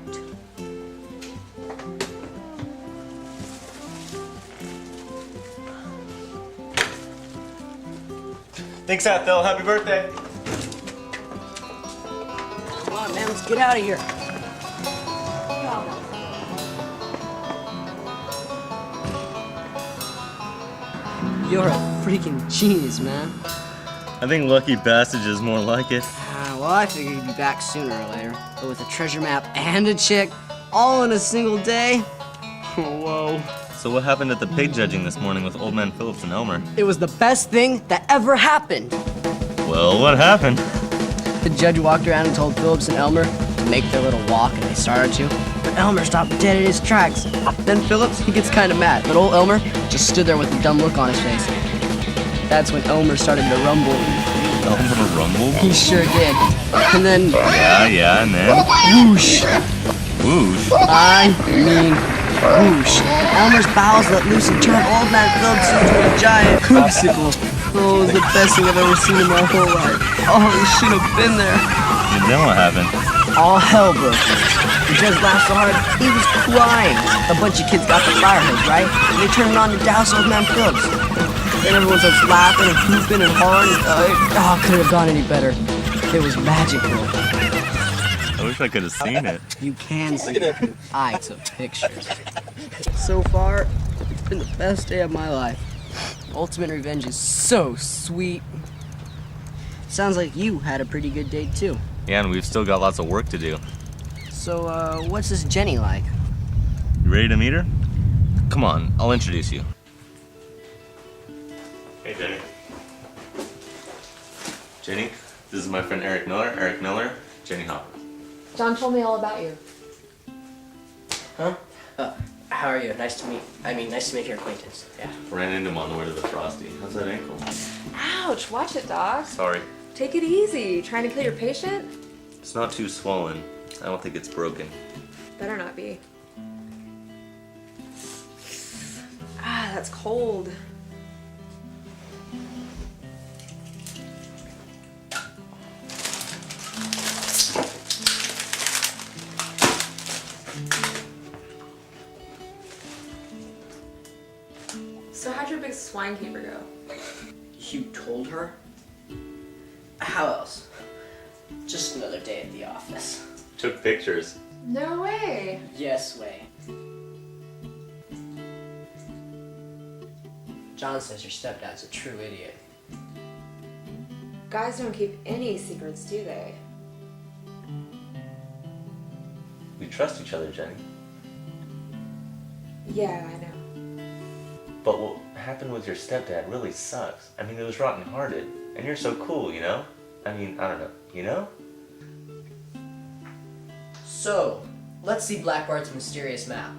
Thanks, Aunt Thel. Happy birthday. Come on, man, let's get out of here. You're a freaking genius, man. I think Lucky Passage is more like it. Well, I figured you'd be back sooner or later. But with a treasure map and a chick, all in a single day? Whoa. So what happened at the pig judging this morning with Old Man Phillips and Elmer? It was the best thing that ever happened. Well, what happened? The judge walked around and told Phillips and Elmer to make their little walk, and they started to. But Elmer stopped dead in his tracks. Then Phillips, he gets kind of mad, but old Elmer just stood there with a dumb look on his face. That's when Elmer started to rumble. Elmer rumbled? He sure did. And then... Yeah, and then? Whoosh! Whoosh? I mean... whoosh. Elmer's bowels let loose and turned Old Man Phillips into a giant popsicle. Oh, it was the best thing I've ever seen in my whole life. Oh, you should have been there. And then what happened? All hell broke loose. The judge laughed so hard, he was crying. A bunch of kids got the fire hose, right? And they turned it on to douse Old Man Phillips. Then everyone starts laughing and whooping and hollering. Oh, couldn't have gone any better. It was magical. I wish I could have seen it. You can see it. I took pictures. So far, it's been the best day of my life. Ultimate revenge is so sweet. Sounds like you had a pretty good day too. Yeah, and we've still got lots of work to do. So, what's this Jenny like? You ready to meet her? Come on, I'll introduce you. Hey, Jenny. Jenny, this is my friend Eric Miller. Eric Miller, Jenny Hopper. John told me all about you. Huh? How are you? Nice to make your acquaintance. Yeah. Ran into him on the way to the Frosty. How's that ankle? Ouch, watch it, dog. Sorry. Take it easy. Trying to kill your patient? It's not too swollen. I don't think it's broken. Better not be. Ah, that's cold. So how'd your big swine keeper go? You told her? How else? Just another day at the office. Took pictures. No way. Yes way. John says your stepdad's a true idiot. Guys don't keep any secrets, do they? We trust each other, Jenny. Yeah, I know. But what happened with your stepdad really sucks. I mean, it was rotten-hearted. And you're so cool, you know? I mean, I don't know. You know? So, let's see Black Bart's mysterious map.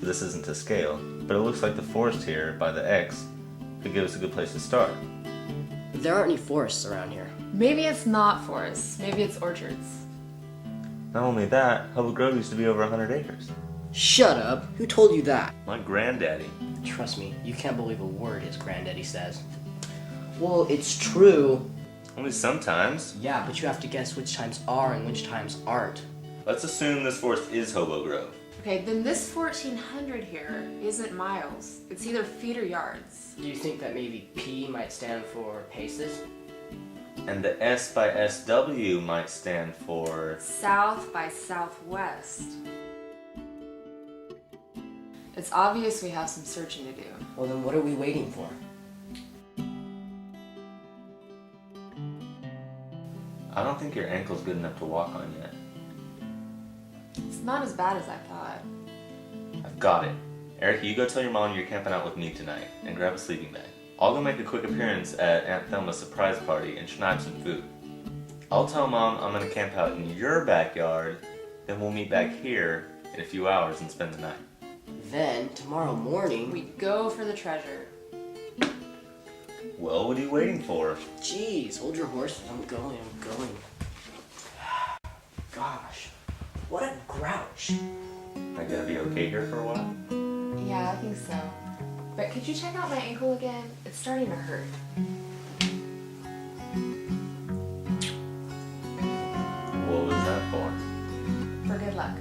This isn't to scale, but it looks like the forest here by the X could give us a good place to start. There aren't any forests around here. Maybe it's not forests. Maybe it's orchards. Not only that, Hobo Grove used to be over 100 acres. Shut up. Who told you that? My granddaddy. Trust me, you can't believe a word his granddaddy says. Well, it's true. Only sometimes. Yeah, but you have to guess which times are and which times aren't. Let's assume this forest is Hobo Grove. Okay, then this 1400 here isn't miles. It's either feet or yards. Do you think that maybe P might stand for paces? And the S by SW might stand for... South by southwest. It's obvious we have some searching to do. Well, then what are we waiting for? I don't think your ankle's good enough to walk on yet. It's not as bad as I thought. I've got it. Eric, you go tell your mom you're camping out with me tonight, and grab a sleeping bag. I'll go make a quick appearance at Aunt Thelma's surprise party and schnipe some food. I'll tell Mom I'm gonna camp out in your backyard, then we'll meet back here in a few hours and spend the night. Then, tomorrow morning... We go for the treasure. Well, what are you waiting for? Jeez, hold your horses. I'm going. Gosh, what a grouch. I gotta be okay here for a while? Yeah, I think so. But could you check out my ankle again? It's starting to hurt. What was that for? For good luck.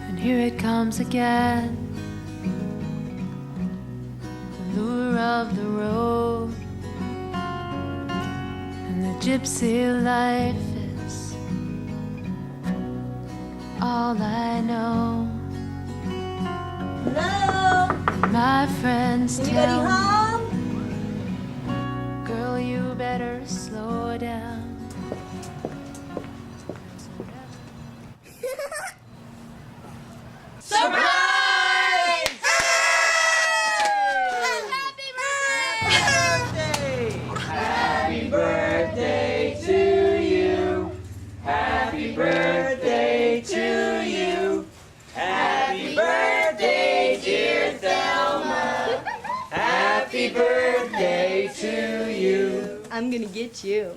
And here it comes again, the lure of the road, and the gypsy life is all I know. Hello? And my friends Anybody tell home? me, girl, you better slow down. Surprise! Happy birthday to you. Happy birthday to you. Happy birthday, dear Thelma. Happy birthday to you. I'm gonna get you.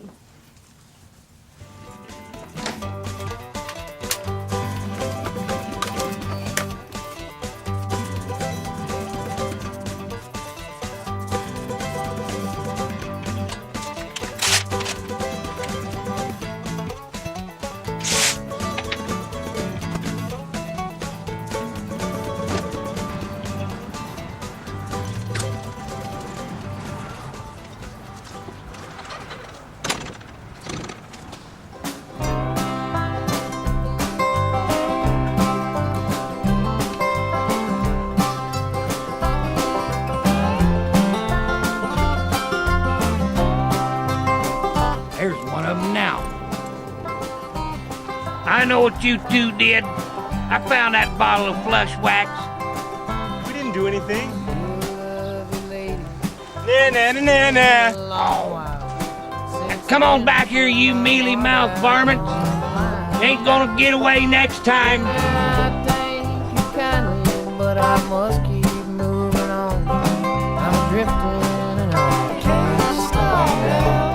I know what you two did. I found that bottle of flush wax. We didn't do anything. Nah. Come on back here, you mealy-mouthed varmints. Ain't gonna get away next time. But I must keep moving on. I'm drifting and I can't stop now.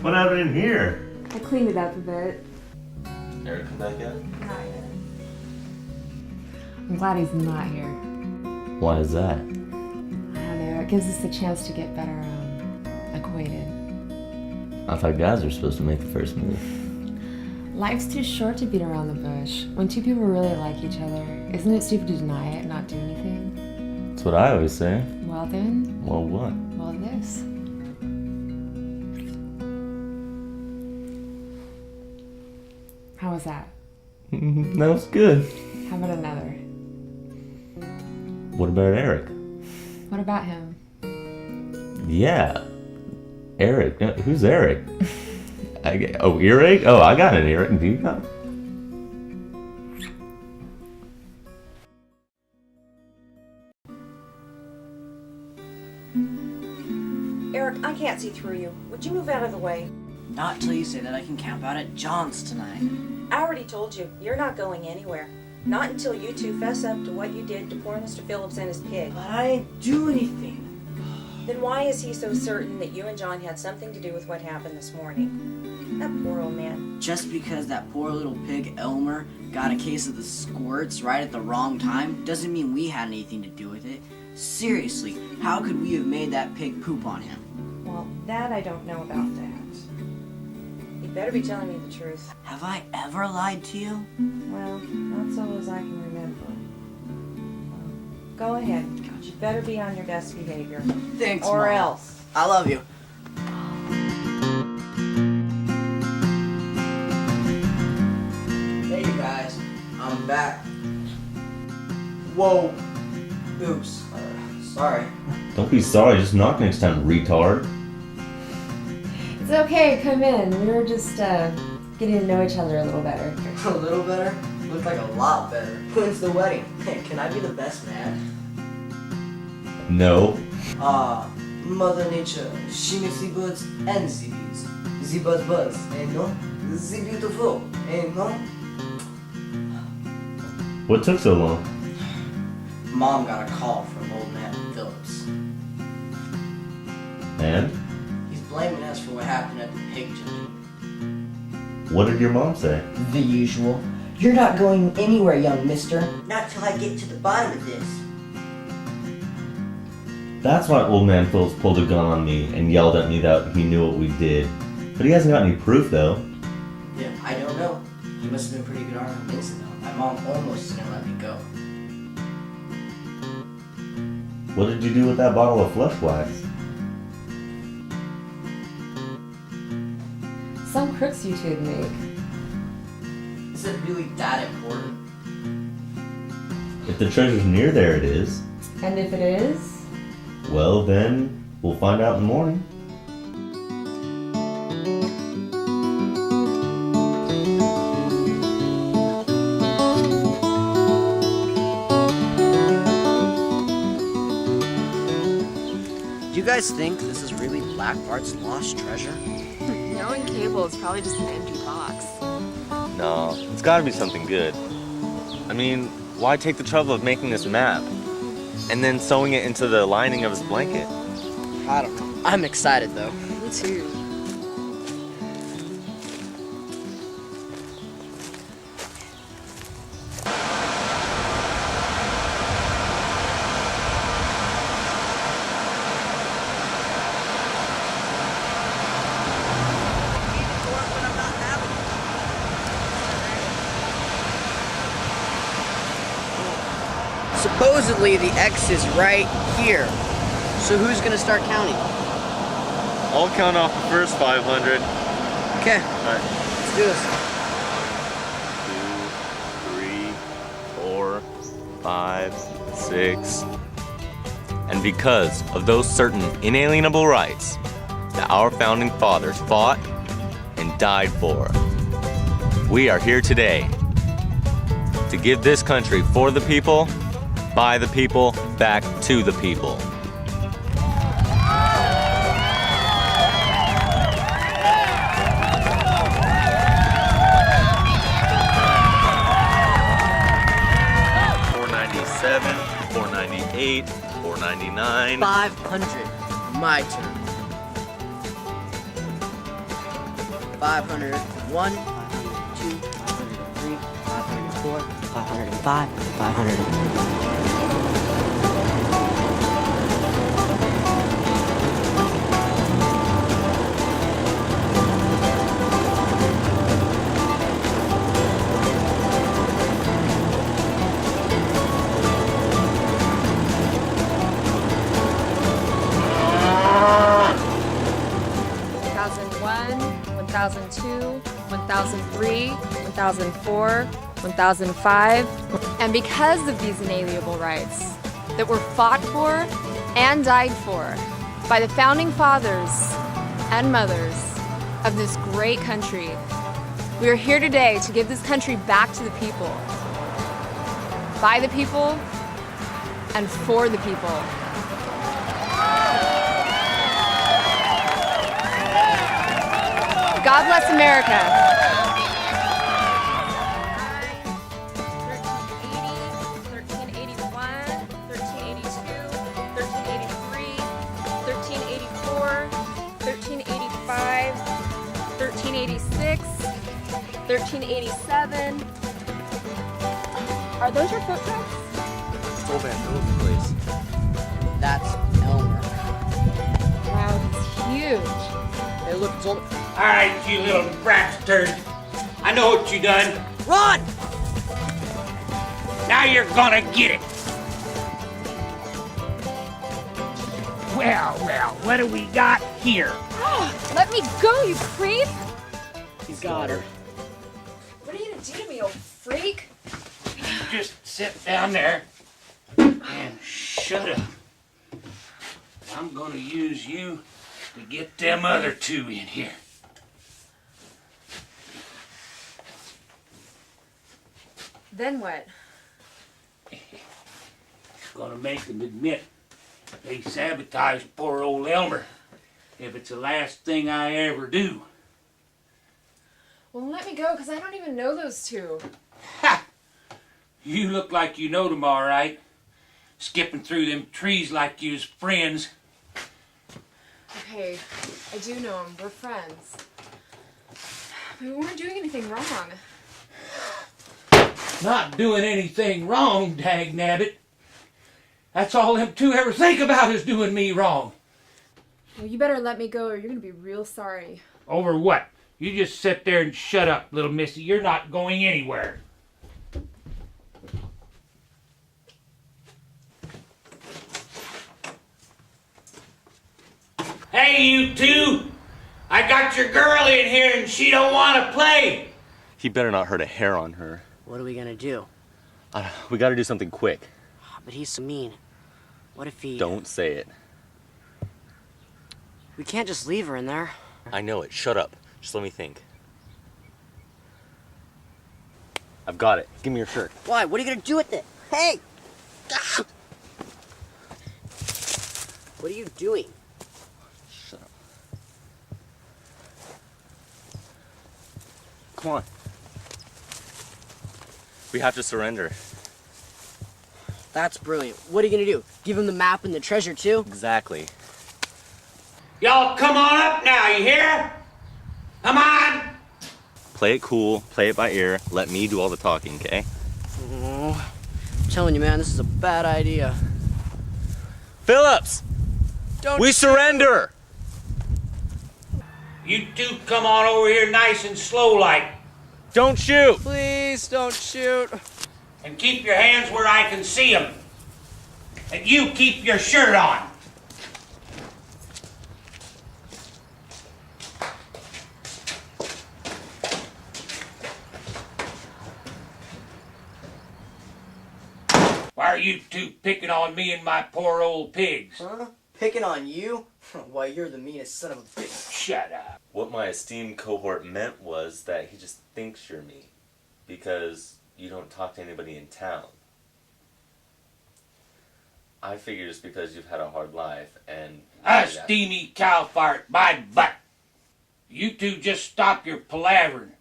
What happened in here? I cleaned it up a bit. Eric come back yet? Not yet. I'm glad he's not here. Why is that? I don't know. It gives us the chance to get better acquainted. I thought guys were supposed to make the first move. Life's too short to beat around the bush. When two people really like each other, isn't it stupid to deny it and not do anything? That's what I always say. Well then. Well, what? Well, this. How was that? That was good. How about another? What about Eric? What about him? Yeah. Eric. Who's Eric? Earache? Oh, I got an earache. Do you got? Eric, I can't see through you. Would you move out of the way? Not till you say that I can camp out at John's tonight. I already told you, you're not going anywhere. Not until you two fess up to what you did to poor Mr. Phillips and his pig. But I didn't do anything. Then why is he so certain that you and John had something to do with what happened this morning? That poor old man. Just because that poor little pig Elmer got a case of the squirts right at the wrong time doesn't mean we had anything to do with it. Seriously, how could we have made that pig poop on him? Well, that I don't know about that. You better be telling me the truth. Have I ever lied to you? Well, not so as I can remember. Go ahead. You better be on your best behavior. Thanks, or Mom. else. I love you. Hey, you guys. I'm back. Whoa. Oops. Sorry. Don't be sorry. Just knock next time, retard. It's okay, come in. We were just getting to know each other a little better. A little better? Looked like a lot better. When's the wedding? Can I be the best man? No. Mother Nature, she makes the birds and the bees. The buzz, and no? The beautiful, and no? What took so long? Mom got a call from old man Phillips. And? He's blaming us for what happened at the pig junction. What did your mom say? The usual. You're not going anywhere, young mister. Not till I get to the bottom of this. That's why old man Phillips pulled a gun on me and yelled at me that he knew what we did. But he hasn't got any proof, though. Yeah, I don't know. He must have been pretty good armed convincing, though. My mom almost didn't let me go. What did you do with that bottle of flush wax? Some crooks you two'd make. Is it really that important? If the treasure's near there, it is. And if it is? Well, then, we'll find out in the morning. Do you guys think this is really Black Bart's lost treasure? Knowing Cable is probably just an empty box. No, it's gotta be something good. I mean, why take the trouble of making this map and then sewing it into the lining of his blanket? I don't know. I'm excited though. Me too. Supposedly the X is right here. So who's gonna start counting? I'll count off the first 500. Okay. Alright. Let's do this. 2, 3, 4, 5, 6. And because of those certain inalienable rights that our founding fathers fought and died for, we are here today to give this country for the people, by the people, back to the people. $497, $498, $499. 500. My turn. 501, 502, 503, 504, 505, 500. 1002, 1003, 1004, 1005. And because of these inalienable rights that were fought for and died for by the founding fathers and mothers of this great country, we are here today to give this country back to the people, by the people, and for the people. God bless America. 1387. Are those your footprints? It's Old Man Phillips' place. That's Elmer. Wow, he's huge. Hey, look, it's old. All right, you little brat turd. I know what you done. Run! Now you're gonna get it. Well, what do we got here? Let me go, you creep! He's got her. What are you gonna do to me, old freak? You just sit down there and shut up. I'm gonna use you to get them other two in here. Then what? Gonna make them admit they sabotaged poor old Elmer if it's the last thing I ever do. Well, let me go, because I don't even know those two. Ha! You look like you know them all right. Skipping through them trees like you's friends. Okay, I do know them. We're friends. But we weren't doing anything wrong. Not doing anything wrong, dagnabbit. That's all them two ever think about is doing me wrong. Well, you better let me go or you're gonna be real sorry. Over what? You just sit there and shut up, little missy. You're not going anywhere. Hey, you two! I got your girl in here and she don't want to play. He better not hurt a hair on her. What are we gonna do? We gotta do something quick. But he's so mean. What if he... Don't say it. We can't just leave her in there. I know it. Shut up. Just let me think. I've got it. Give me your shirt. Why? What are you gonna do with it? Hey! Ah! What are you doing? Shut up. Come on. We have to surrender. That's brilliant. What are you gonna do? Give him the map and the treasure too? Exactly. Y'all come on up now, you hear? Come on! Play it cool. Play it by ear. Let me do all the talking, okay? Oh, I'm telling you, man, this is a bad idea. Phillips! We surrender! You two come on over here nice and slow like. Don't shoot! Please don't shoot. And keep your hands where I can see them. And you keep your shirt on. Why are you two picking on me and my poor old pigs? Huh? Picking on you? Why, you're the meanest son of a bitch. Shut up. What my esteemed cohort meant was that he just thinks you're me. Because you don't talk to anybody in town. I figure it's because you've had a hard life and... A steamy cow fart, my butt. You two just stop your palavering.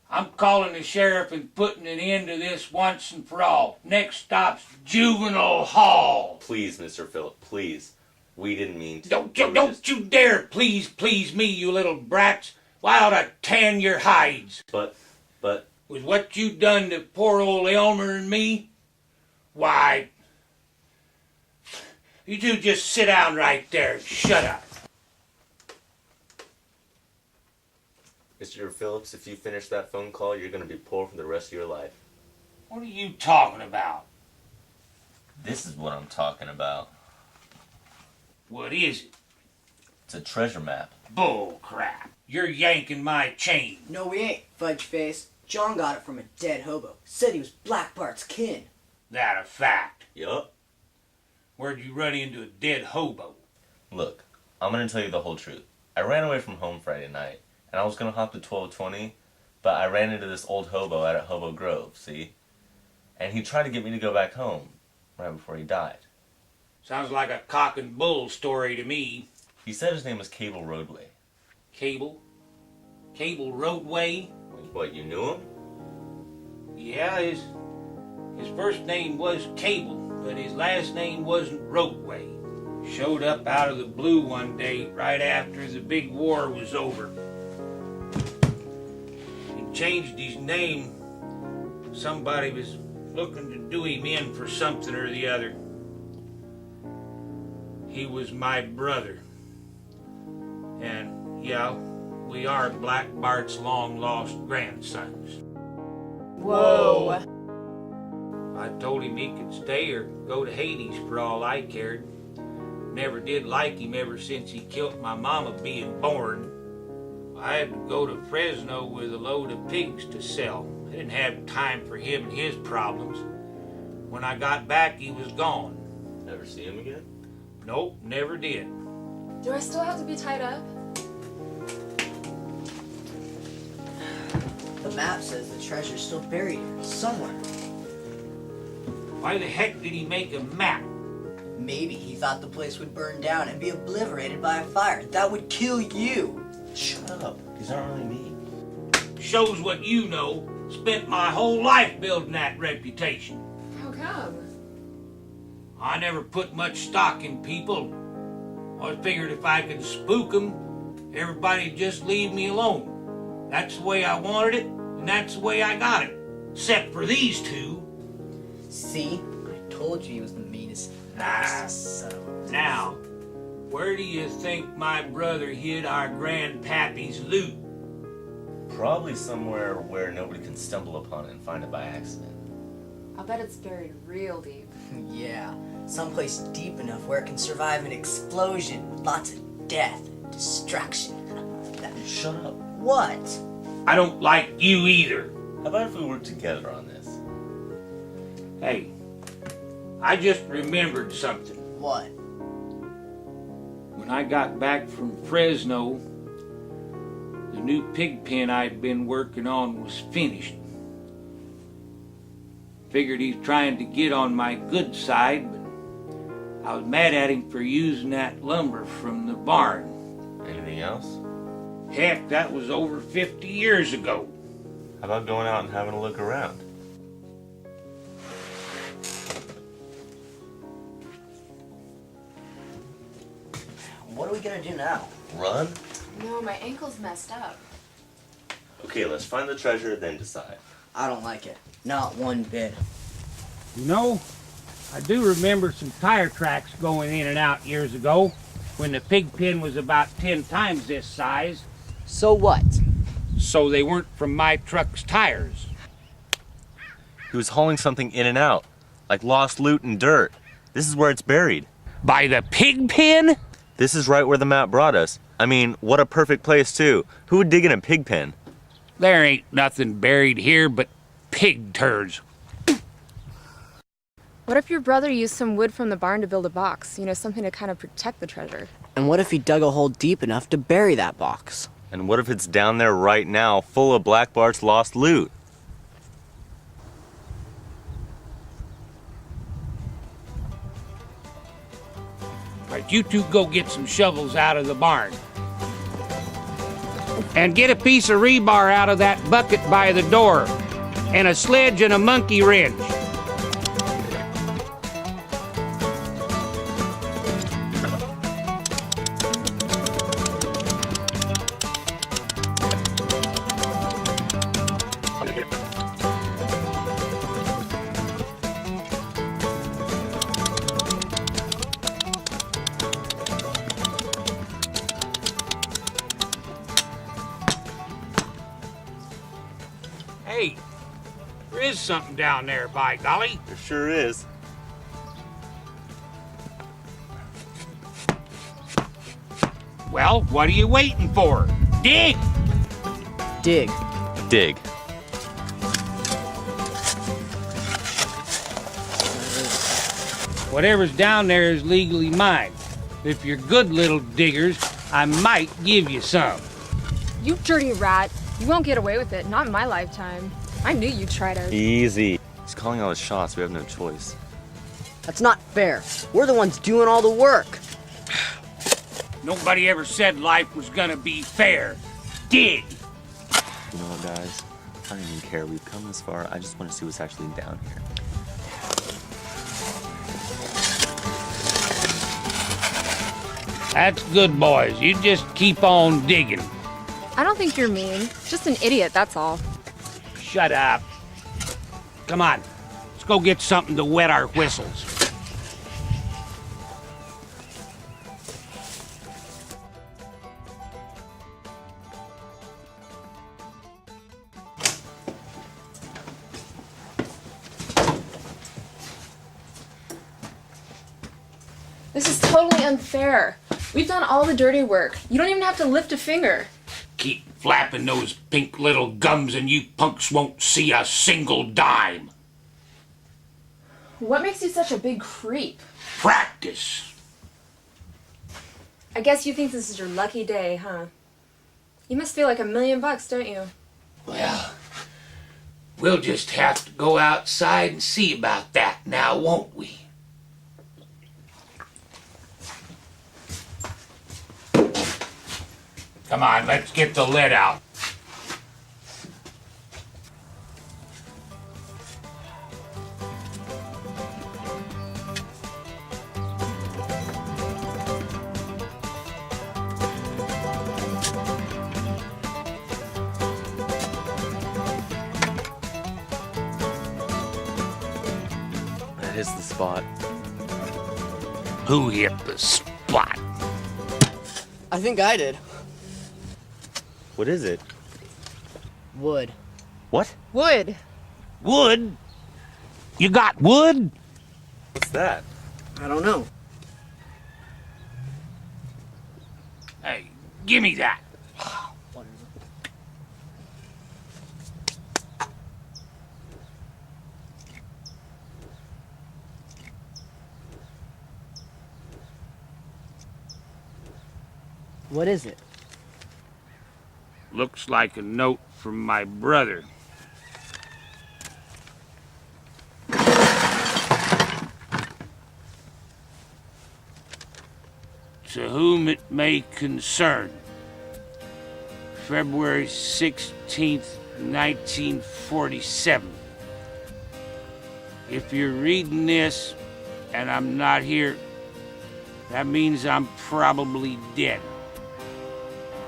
I'm calling the sheriff and putting an end to this once and for all. Next stop's juvenile hall. Please, Mr. Phillip, please. We didn't mean to. Don't you dare please me, you little brats. Why ought to tan your hides? But... With what you done to poor old Elmer and me? Why... You two just sit down right there and shut up. Mr. Phillips, if you finish that phone call, you're going to be poor for the rest of your life. What are you talking about? This is what I'm talking about. What is it? It's a treasure map. Bull crap. You're yanking my chain. No, we ain't, fudge face. John got it from a dead hobo. Said he was Black Bart's kin. That a fact. Yup. Where'd you run into a dead hobo? Look, I'm going to tell you the whole truth. I ran away from home Friday night, and I was going to hop to 1220, but I ran into this old hobo out at Hobo Grove, see? And he tried to get me to go back home right before he died. Sounds like a cock and bull story to me. He said his name was Cable Roadway. Cable? Cable Roadway? What, you knew him? Yeah, his first name was Cable, but his last name wasn't Roadway. Showed up out of the blue one day right after the big war was over. He changed his name. Somebody was looking to do him in for something or the other. He was my brother. And, yeah, we are Black Bart's long-lost grandsons. Whoa. I told him he could stay or go to Hades for all I cared. Never did like him ever since he killed my mama being born. I had to go to Fresno with a load of pigs to sell. I didn't have time for him and his problems. When I got back, he was gone. Never see him again? Nope, never did. Do I still have to be tied up? The map says the treasure's still buried here, somewhere. Why the heck did he make a map? Maybe he thought the place would burn down and be obliterated by a fire. That would kill you. Shut up. These aren't really me. Shows what you know. Spent my whole life building that reputation. How come? I never put much stock in people. I figured if I could spook them, everybody'd just leave me alone. That's the way I wanted it, and that's the way I got it. Except for these two. See? I told you he was the meanest. Now, where do you think my brother hid our grandpappy's loot? Probably somewhere where nobody can stumble upon it and find it by accident. I'll bet it's buried real deep. Yeah, someplace deep enough where it can survive an explosion with lots of death, destruction. Shut up. What? I don't like you either. How about if we work together on this? Hey, I just remembered something. What? When I got back from Fresno, the new pig pen I'd been working on was finished. Figured he's trying to get on my good side, but I was mad at him for using that lumber from the barn. Anything else? Heck, that was over 50 years ago. How about going out and having a look around? What are we gonna do now? Run? No, my ankle's messed up. Okay, let's find the treasure, then decide. I don't like it. Not one bit. You know, I do remember some tire tracks going in and out years ago when the pig pen was about 10 times this size. So what? So they weren't from my truck's tires. He was hauling something in and out, like lost loot and dirt. This is where it's buried. By the pig pen? This is right where the map brought us. I mean, what a perfect place, too. Who would dig in a pig pen? There ain't nothing buried here but pig turds. What if your brother used some wood from the barn to build a box? You know, something to kind of protect the treasure. And what if he dug a hole deep enough to bury that box? And what if it's down there right now, full of Black Bart's lost loot? Right, you two go get some shovels out of the barn. And get a piece of rebar out of that bucket by the door. And a sledge and a monkey wrench. Hey, there is something down there, by golly. There sure is. Well, what are you waiting for? Dig! Dig. Dig. Whatever's down there is legally mine. If you're good little diggers, I might give you some. You dirty rat. You won't get away with it. Not in my lifetime. I knew you'd try to. Easy. He's calling all his shots. We have no choice. That's not fair. We're the ones doing all the work. Nobody ever said life was gonna be fair. Dig! You know what, guys? I don't even care. We've come this far. I just want to see what's actually down here. That's good, boys. You just keep on digging. I don't think you're mean. Just an idiot, that's all. Shut up. Come on. Let's go get something to wet our whistles. This is totally unfair. We've done all the dirty work. You don't even have to lift a finger. Keep flapping those pink little gums and you punks won't see a single dime. What makes you such a big creep? Practice. I guess you think this is your lucky day, huh? You must feel like $1,000,000, don't you? Well, we'll just have to go outside and see about that now, won't we? Come on, let's get the lead out. That is the spot. Who hit the spot? I think I did. What is it? Wood. What? Wood. Wood? You got wood? What's that? I don't know. Hey, give me that. What is it? Looks like a note from my brother. To whom it may concern. February 16th, 1947. If you're reading this and I'm not here, that means I'm probably dead.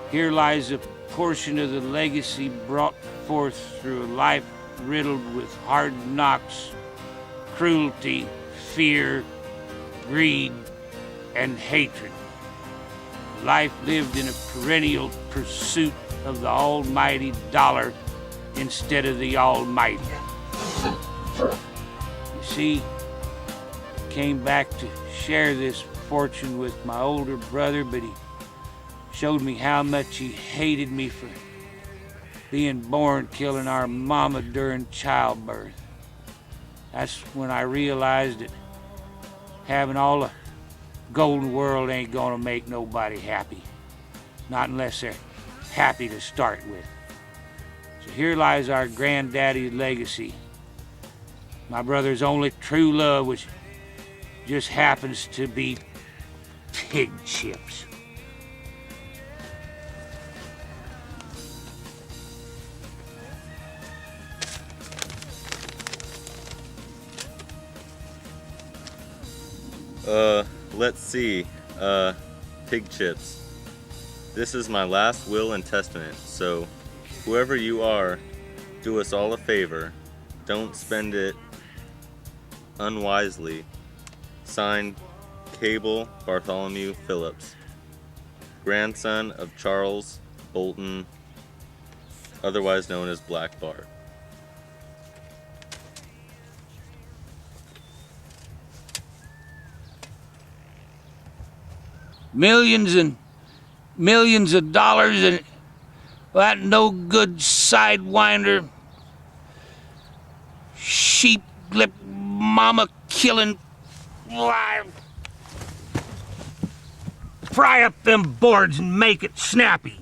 Here lies a portion of the legacy brought forth through a life riddled with hard knocks, cruelty, fear, greed, and hatred. Life lived in a perennial pursuit of the almighty dollar instead of the almighty. You see, I came back to share this fortune with my older brother, but he showed me how much he hated me for being born killing our mama during childbirth. That's when I realized that having all the golden world ain't gonna make nobody happy. Not unless they're happy to start with. So here lies our granddaddy's legacy. My brother's only true love, which just happens to be pig chips. Let's see. Pig chips. This is my last will and testament, so whoever you are, do us all a favor. Don't spend it unwisely. Signed, Cable Bartholomew Phillips, grandson of Charles Bolton, otherwise known as Black Bart. Millions and millions of dollars, and that no good sidewinder, sheep lip mama killing live. Fry up them boards and make it snappy.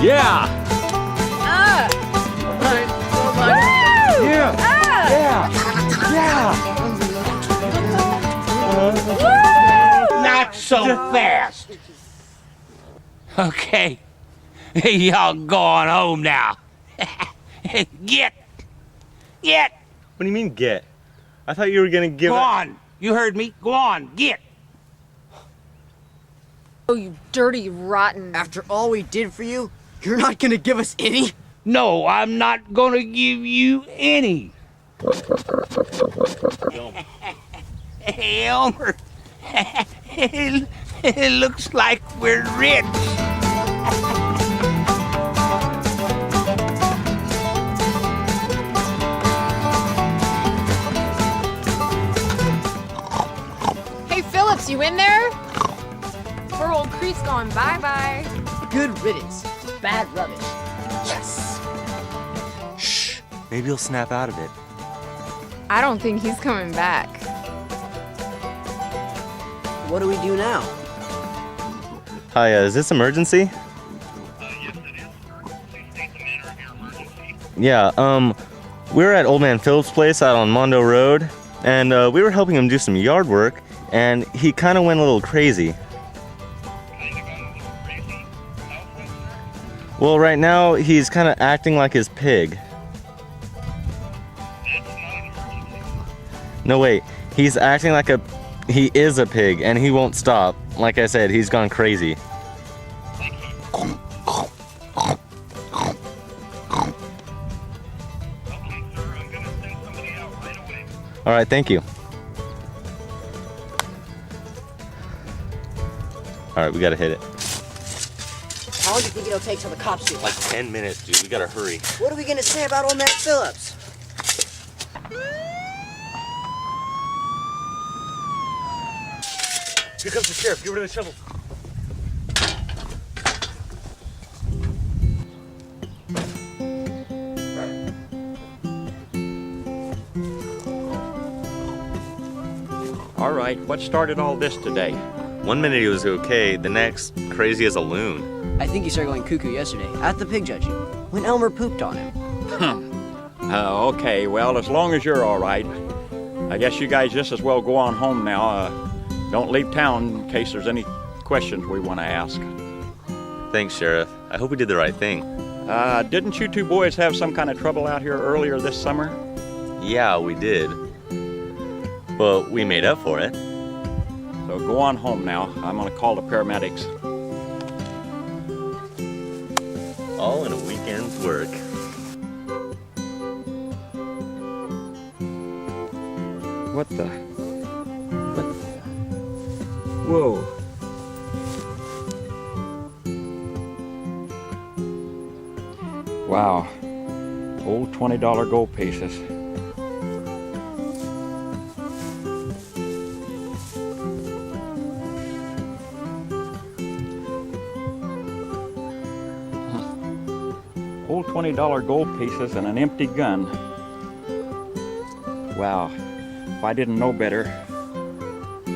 Yeah! Not so fast. Okay, y'all going home now. Get. What do you mean, get? I thought you were gonna give Go on. You heard me. Go on. Get. Oh, you dirty, rotten. After all we did for you, you're not gonna give us any? No, I'm not gonna give you any. Hey, Elmer. It looks like we're rich. Hey, Phillips, you in there? Poor old Crete's going bye-bye. Good riddance. Bad rubbish. Yes! Shh! Maybe he'll snap out of it. I don't think he's coming back. What do we do now? Hi, is this emergency? Yeah, we were at Old Man Phillips' place out on Mondo Road, and we were helping him do some yard work, and he kind of went a little crazy. Well, right now he's kind of acting like his pig. No, wait. He's acting like he is a pig and he won't stop. Like I said, he's gone crazy. All right, thank you. All right, we gotta hit it. How long do you think it'll take till the cops do? Like 10 minutes, dude. We gotta hurry. What are we gonna say about old man Phillips? Here comes the sheriff. Get rid of the shovel. All right, what started all this today? 1 minute he was okay, the next, crazy as a loon. I think he started going cuckoo yesterday at the pig judging when Elmer pooped on him. Okay, well, as long as you're all right, I guess you guys just as well go on home now. Don't leave town in case there's any questions we want to ask. Thanks, Sheriff. I hope we did the right thing. Didn't you two boys have some kind of trouble out here earlier this summer? Yeah, we did. But we made up for it. So go on home now. I'm gonna call the paramedics. All in a weekend's work. What the? Whoa. Wow. Old $20 gold pieces. Old $20 gold pieces and an empty gun. Wow. If I didn't know better,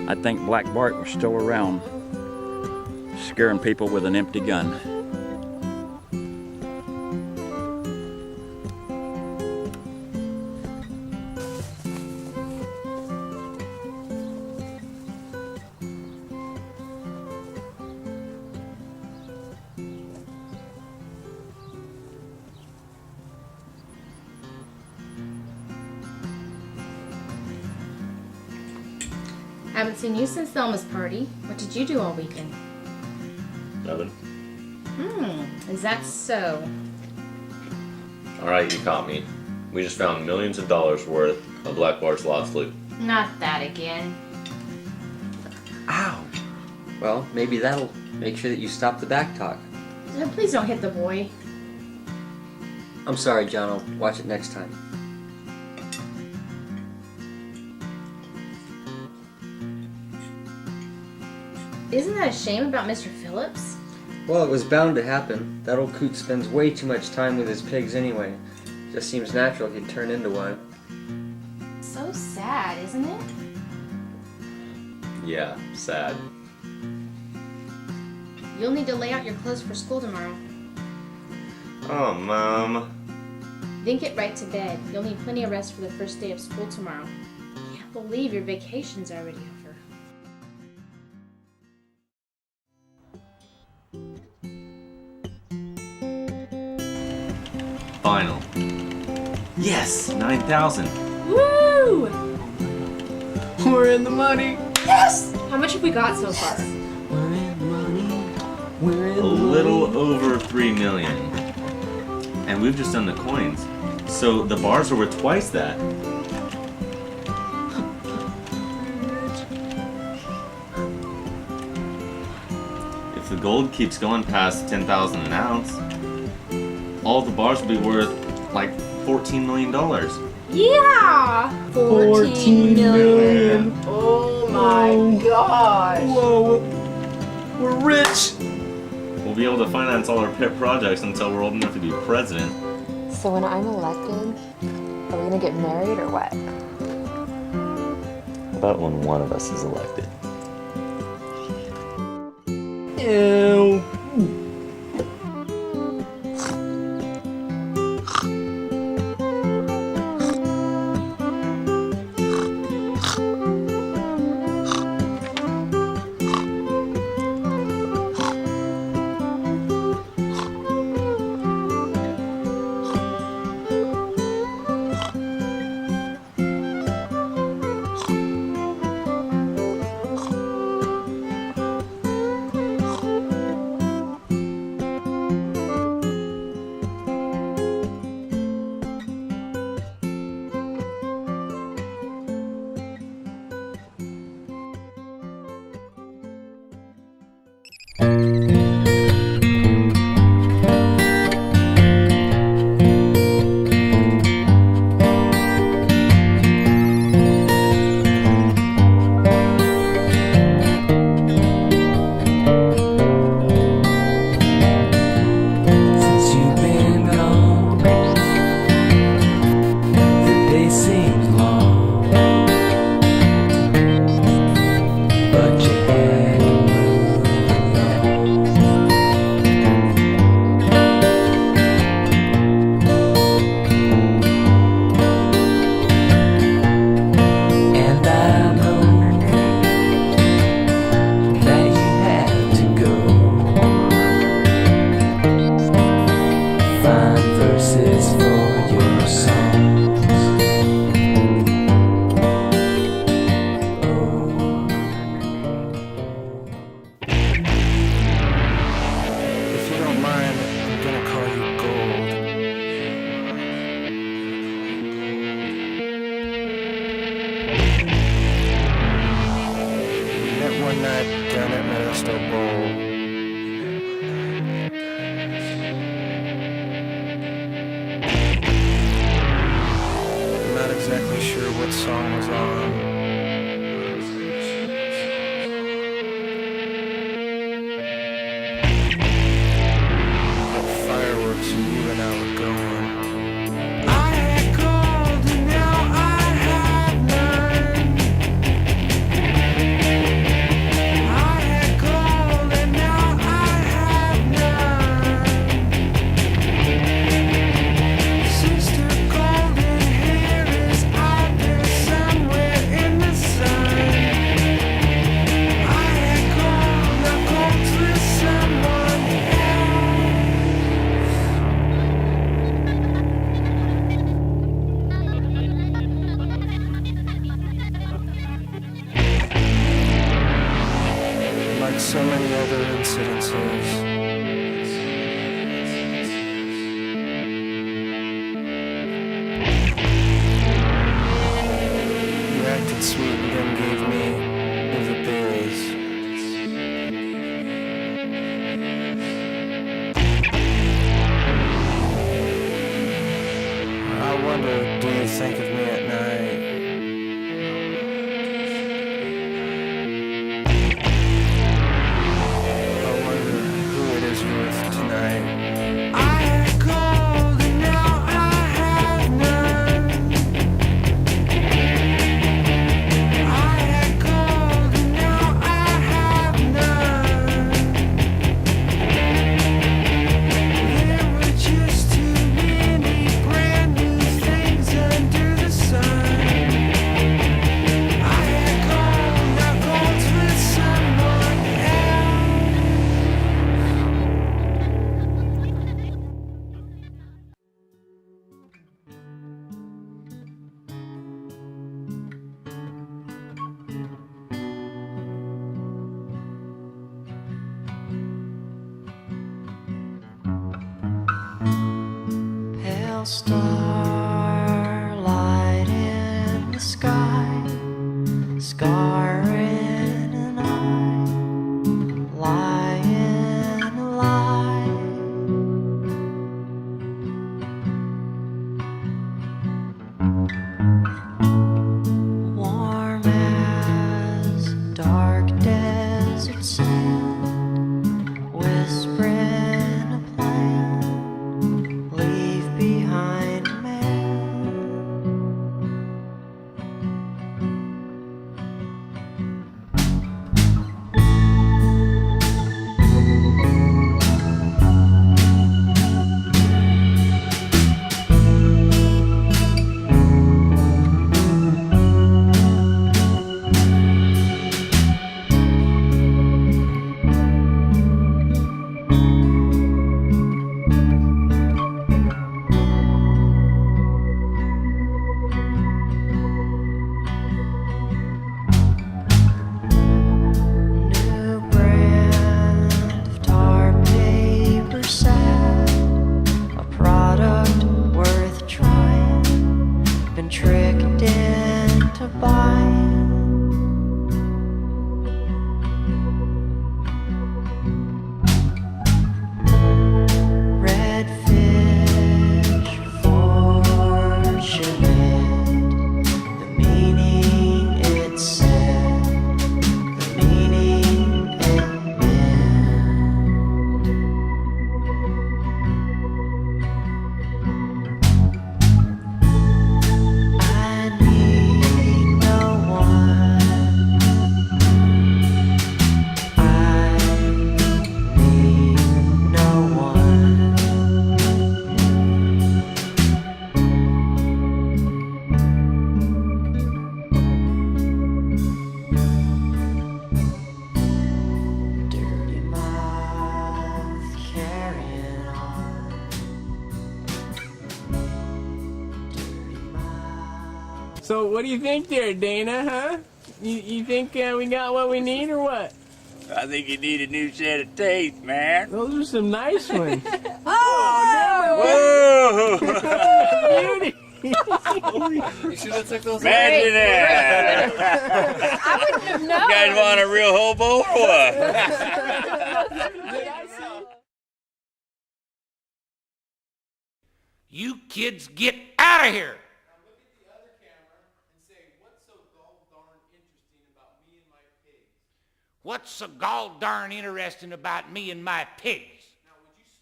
I'd think Black Bart was still around, scaring people with an empty gun. Haven't seen you since Thelma's party. What did you do all weekend? Nothing. Is that so? Alright, you caught me. We just found millions of dollars worth of Black Bart's lost loot. Not that again. Ow! Well, maybe that'll make sure that you stop the back talk. Please don't hit the boy. I'm sorry, John. I'll watch it next time. Isn't that a shame about Mr. Phillips? Well, it was bound to happen. That old coot spends way too much time with his pigs anyway. Just seems natural he'd turn into one. So sad, isn't it? Yeah, sad. You'll need to lay out your clothes for school tomorrow. Oh, Mom. Then get right to bed. You'll need plenty of rest for the first day of school tomorrow. Can't believe your vacation's already over. Final. Yes, 9,000. Woo! We're in the money. Yes! How much have we got so far? We're in the money. We're in A little over 3 million. And we've just done the coins. So the bars are worth twice that. If the gold keeps going past 10,000 an ounce, all the bars will be worth like $14 million. Yeah! 14 million. Oh my gosh! Whoa! We're rich! We'll be able to finance all our pet projects until we're old enough to be president. So when I'm elected, are we gonna get married or what? About when one of us is elected. Ew. bowl. I'm not exactly sure what song was on. But fireworks and you and I were going. I had gold and now I have none. I had gold and now I have none. Sister golden hair is out there somewhere in the sun. I had gold, now gold's with someone like so many other incidences. You acted sweet and then gave me the biz. I wonder, do you think of me at night? I wonder who it is you're with tonight. I had gold and now I have none. I had gold and now I have none. There were just too many brand new things under the sun. I had gold, now gold's with someone pale starlight in the sky, scarring an eye, lying alive. Warm as dark desert sand, whispering a plan, leave behind a man. New brand of tar paper sad, a product worth trying, been tricked into buying. Redfish fortunate, the meaning it said, the meaning it meant. I need no one. I need no one. Dirty mouth carrying on. Dirty mouth. So what do you think there, Dana, huh? You think we got what we need or what? I think you need a new set of teeth, man. Those are some nice ones. Whoa! Beauty. You should have took those. Imagine that. I wouldn't have known. You guys want a real hobo or what? You kids get out of here! Now look at the other camera and say, what's so gall darn interesting about me and my pigs? What's so gall darn interesting about me and my pigs?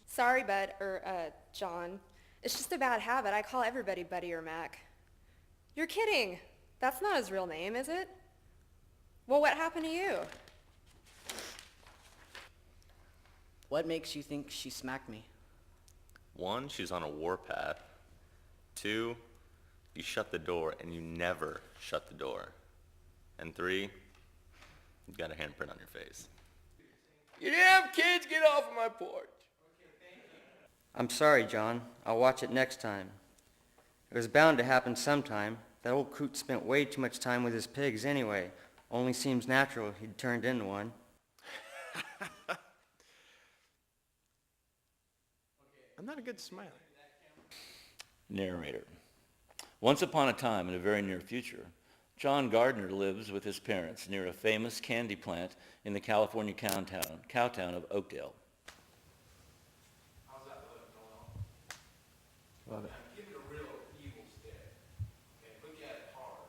Sorry, Bud, or, John. It's just a bad habit. I call everybody Buddy or Mac. You're kidding. That's not his real name, is it? Well, what happened to you? What makes you think she smacked me? 1, she's on a warpath. 2, you shut the door and you never shut the door. And 3, you've got a handprint on your face. You damn kids, get off of my porch. I'm sorry, John. I'll watch it next time. It was bound to happen sometime. That old coot spent way too much time with his pigs anyway. Only seems natural he'd turned into one. I'm not a good smiler. Narrator. Once upon a time, in a very near future, John Gardner lives with his parents near a famous candy plant in the California cowtown of Oakdale. How's that look, Noel? Love it. Now give it a real evil stare. Okay, look at it hard.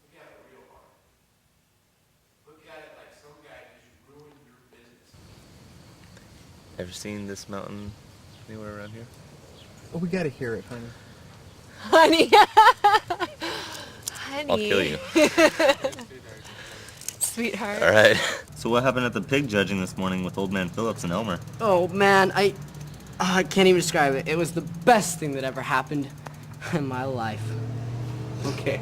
Look at it real hard. Look at it like some guy just ruined your business. Ever seen this mountain anywhere around here? Oh, we gotta hear it, honey. Honey. Honey. I'll kill you. Sweetheart. All right. So what happened at the pig judging this morning with Old Man Phillips and Elmer? Oh, man, I can't even describe it. It was the best thing that ever happened in my life. Okay.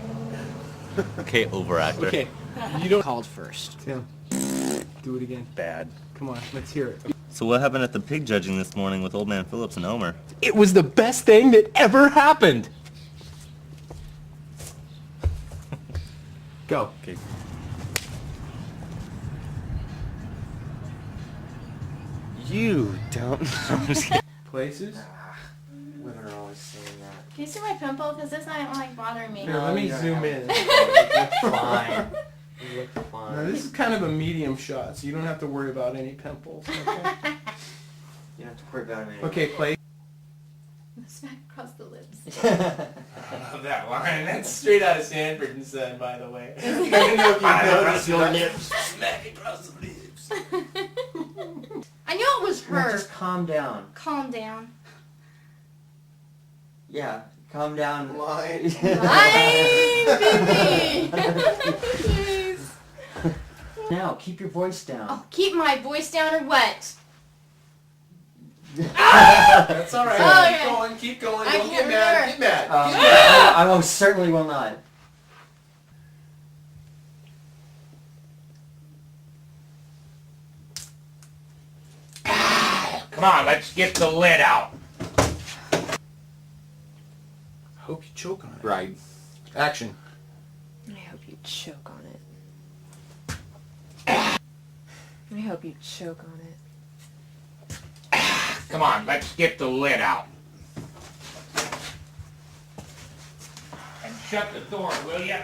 Okay, overactor. Okay. You don't called first. Tim, do it again. Bad. Come on, let's hear it. So what happened at the pig judging this morning with Old Man Phillips and Elmer? It was the best thing that ever happened. Go. Okay. You don't know. Places? Women are always saying that. Can you see my pimple? Because this not like bothering me. Here, let me zoom in. Fine. You look fine. Now, this is kind of a medium shot, so you don't have to worry about any pimples. Okay? You don't have to worry about it. Okay, play. Smack across the lips. I love that line. That's straight out of Sanford and Son, by the way. I don't know if you noticed your lips. Smack across the lips. I knew it was No, her. just calm down. Calm down. Yeah, calm down. Line. Lying, baby. Please. Now, keep your voice down. Oh, keep my voice down or what? That's all right. Oh, Keep okay. going. Keep going. I Don't can't get mad. remember. Get mad. Um, Get mad. I most certainly will not. Come on, let's get the lid out. Hope you choke on it. Right. Action. I hope you choke on it. I hope you choke on it. Come on, let's get the lid out. And shut the door, will ya?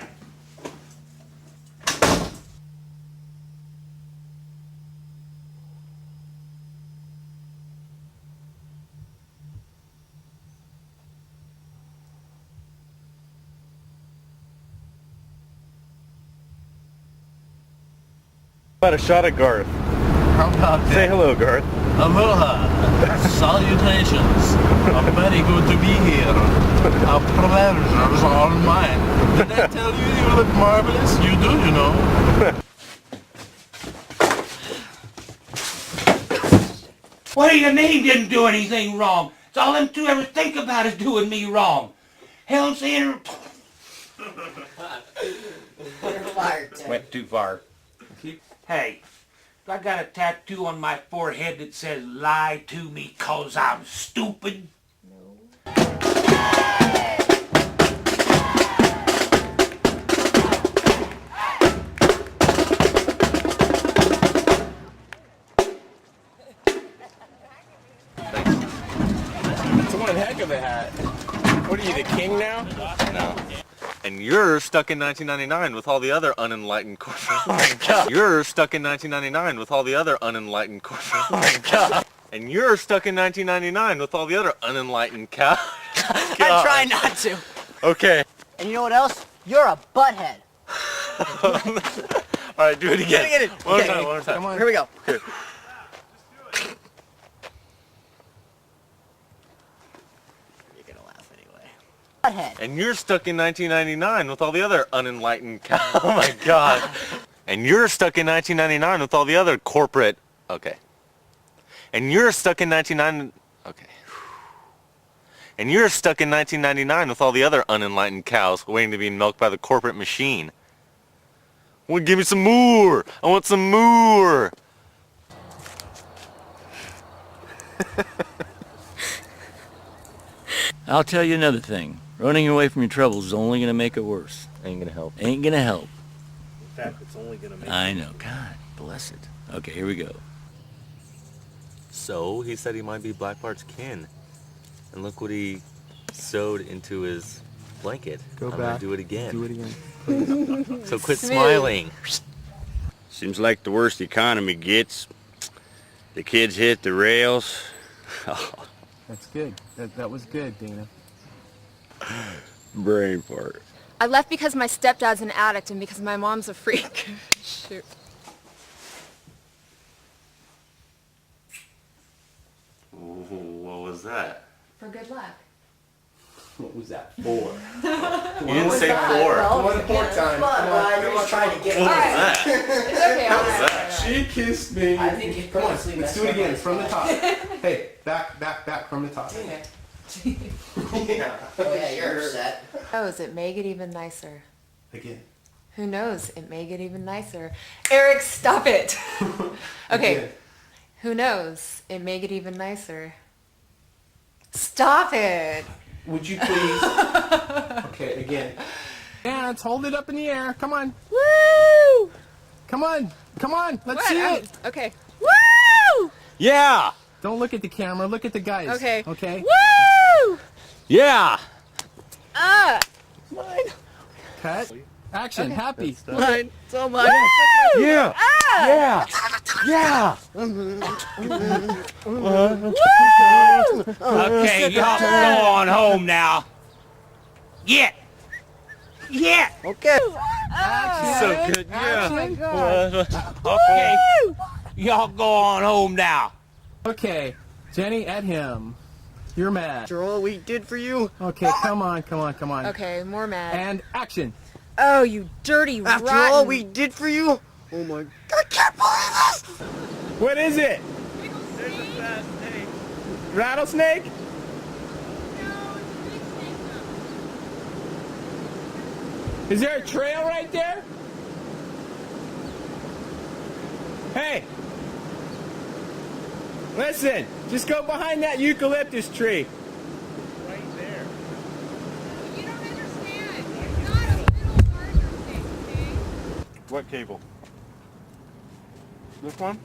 About a shot at Garth. How about Say hello, Garth. Aloha. Salutations. Very good to be here. Our pleasure's all mine. Did I tell you you look marvelous? You do, you know. What do you mean didn't do anything wrong? It's all them two ever think about is doing me wrong. Hell, I'm saying... Went too far. Hey, I got a tattoo on my forehead that says lie to me 'cause I'm stupid. It's one heck of a hat. What are you, the king now? No. And you're stuck in 1999 with all the other unenlightened corporate. Oh my God. You're stuck in 1999 with all the other unenlightened corporate. Oh my God. And you're stuck in 1999 with all the other unenlightened cow. I try not to. Okay. And you know what else? You're a butthead. All right, do it again. Do it again. One more Okay. time, one more time. Come on. Here we go. Okay. You're gonna laugh anyway. Butthead. And you're stuck in 1999 with all the other unenlightened Oh my God. And you're stuck in 1999 with all the other corporate... Okay. And you're stuck in 1999... Okay. And you're stuck in 1999 with all the other unenlightened cows waiting to be milked by the corporate machine. Well, give me some more. I want some more. I'll tell you another thing. Running away from your troubles is only going to make it worse. Ain't gonna help. Ain't going to help. In fact, it's only gonna make I know. God bless it. Okay, here we go. So, he said he might be Black Bart's kin. And look what he sewed into his blanket. Go I'm back. gonna do it again. Do it again. So quit Smooth. smiling. Seems like the worse the economy gets, the kids hit the rails. That's good. That was good, Dana. Brain fart. I left because my stepdad's an addict and because my mom's a freak. Shoot. What was that? For good luck. What was that for? You didn't say four. One more time. Come on, You're just trying to get What was Alright. that? It's okay, What was that? She kissed me. I think you Come on, purposely let's messed do it up again my from the top. spot. Hey, back from the top. Yeah. Oh yeah, you're upset. Who knows, it may get even nicer. Again. Who knows, it may get even nicer. Eric, stop it. Okay. Again. Who knows, it may get even nicer. Stop it. Would you please? Okay, again. Dance, hold it up in the air. Come on. Woo! Come on. Come on. Let's What? see it. Okay. Woo! Yeah! Don't look at the camera. Look at the guys. Okay. Okay. Woo! Yeah! Mine. Cut. Action. Okay. Happy. Mine. It's all mine. Woo! Yeah! Yeah! Yeah! Woo! Okay, y'all go on home now. Yeah! Yeah! Okay. So good, Action. yeah. Okay, y'all go on home now. Okay. Jenny, at him. You're mad. After all we did for you. Okay, come on. Okay, more mad. And action. Oh, you dirty After rotten. all we did for you. Oh my. I can't believe this. What is it? Rattlesnake? Is there a trail right there? Hey! Listen, just go behind that eucalyptus tree. Right there. You don't understand. It's not a little larger thing, okay? What cable? This one?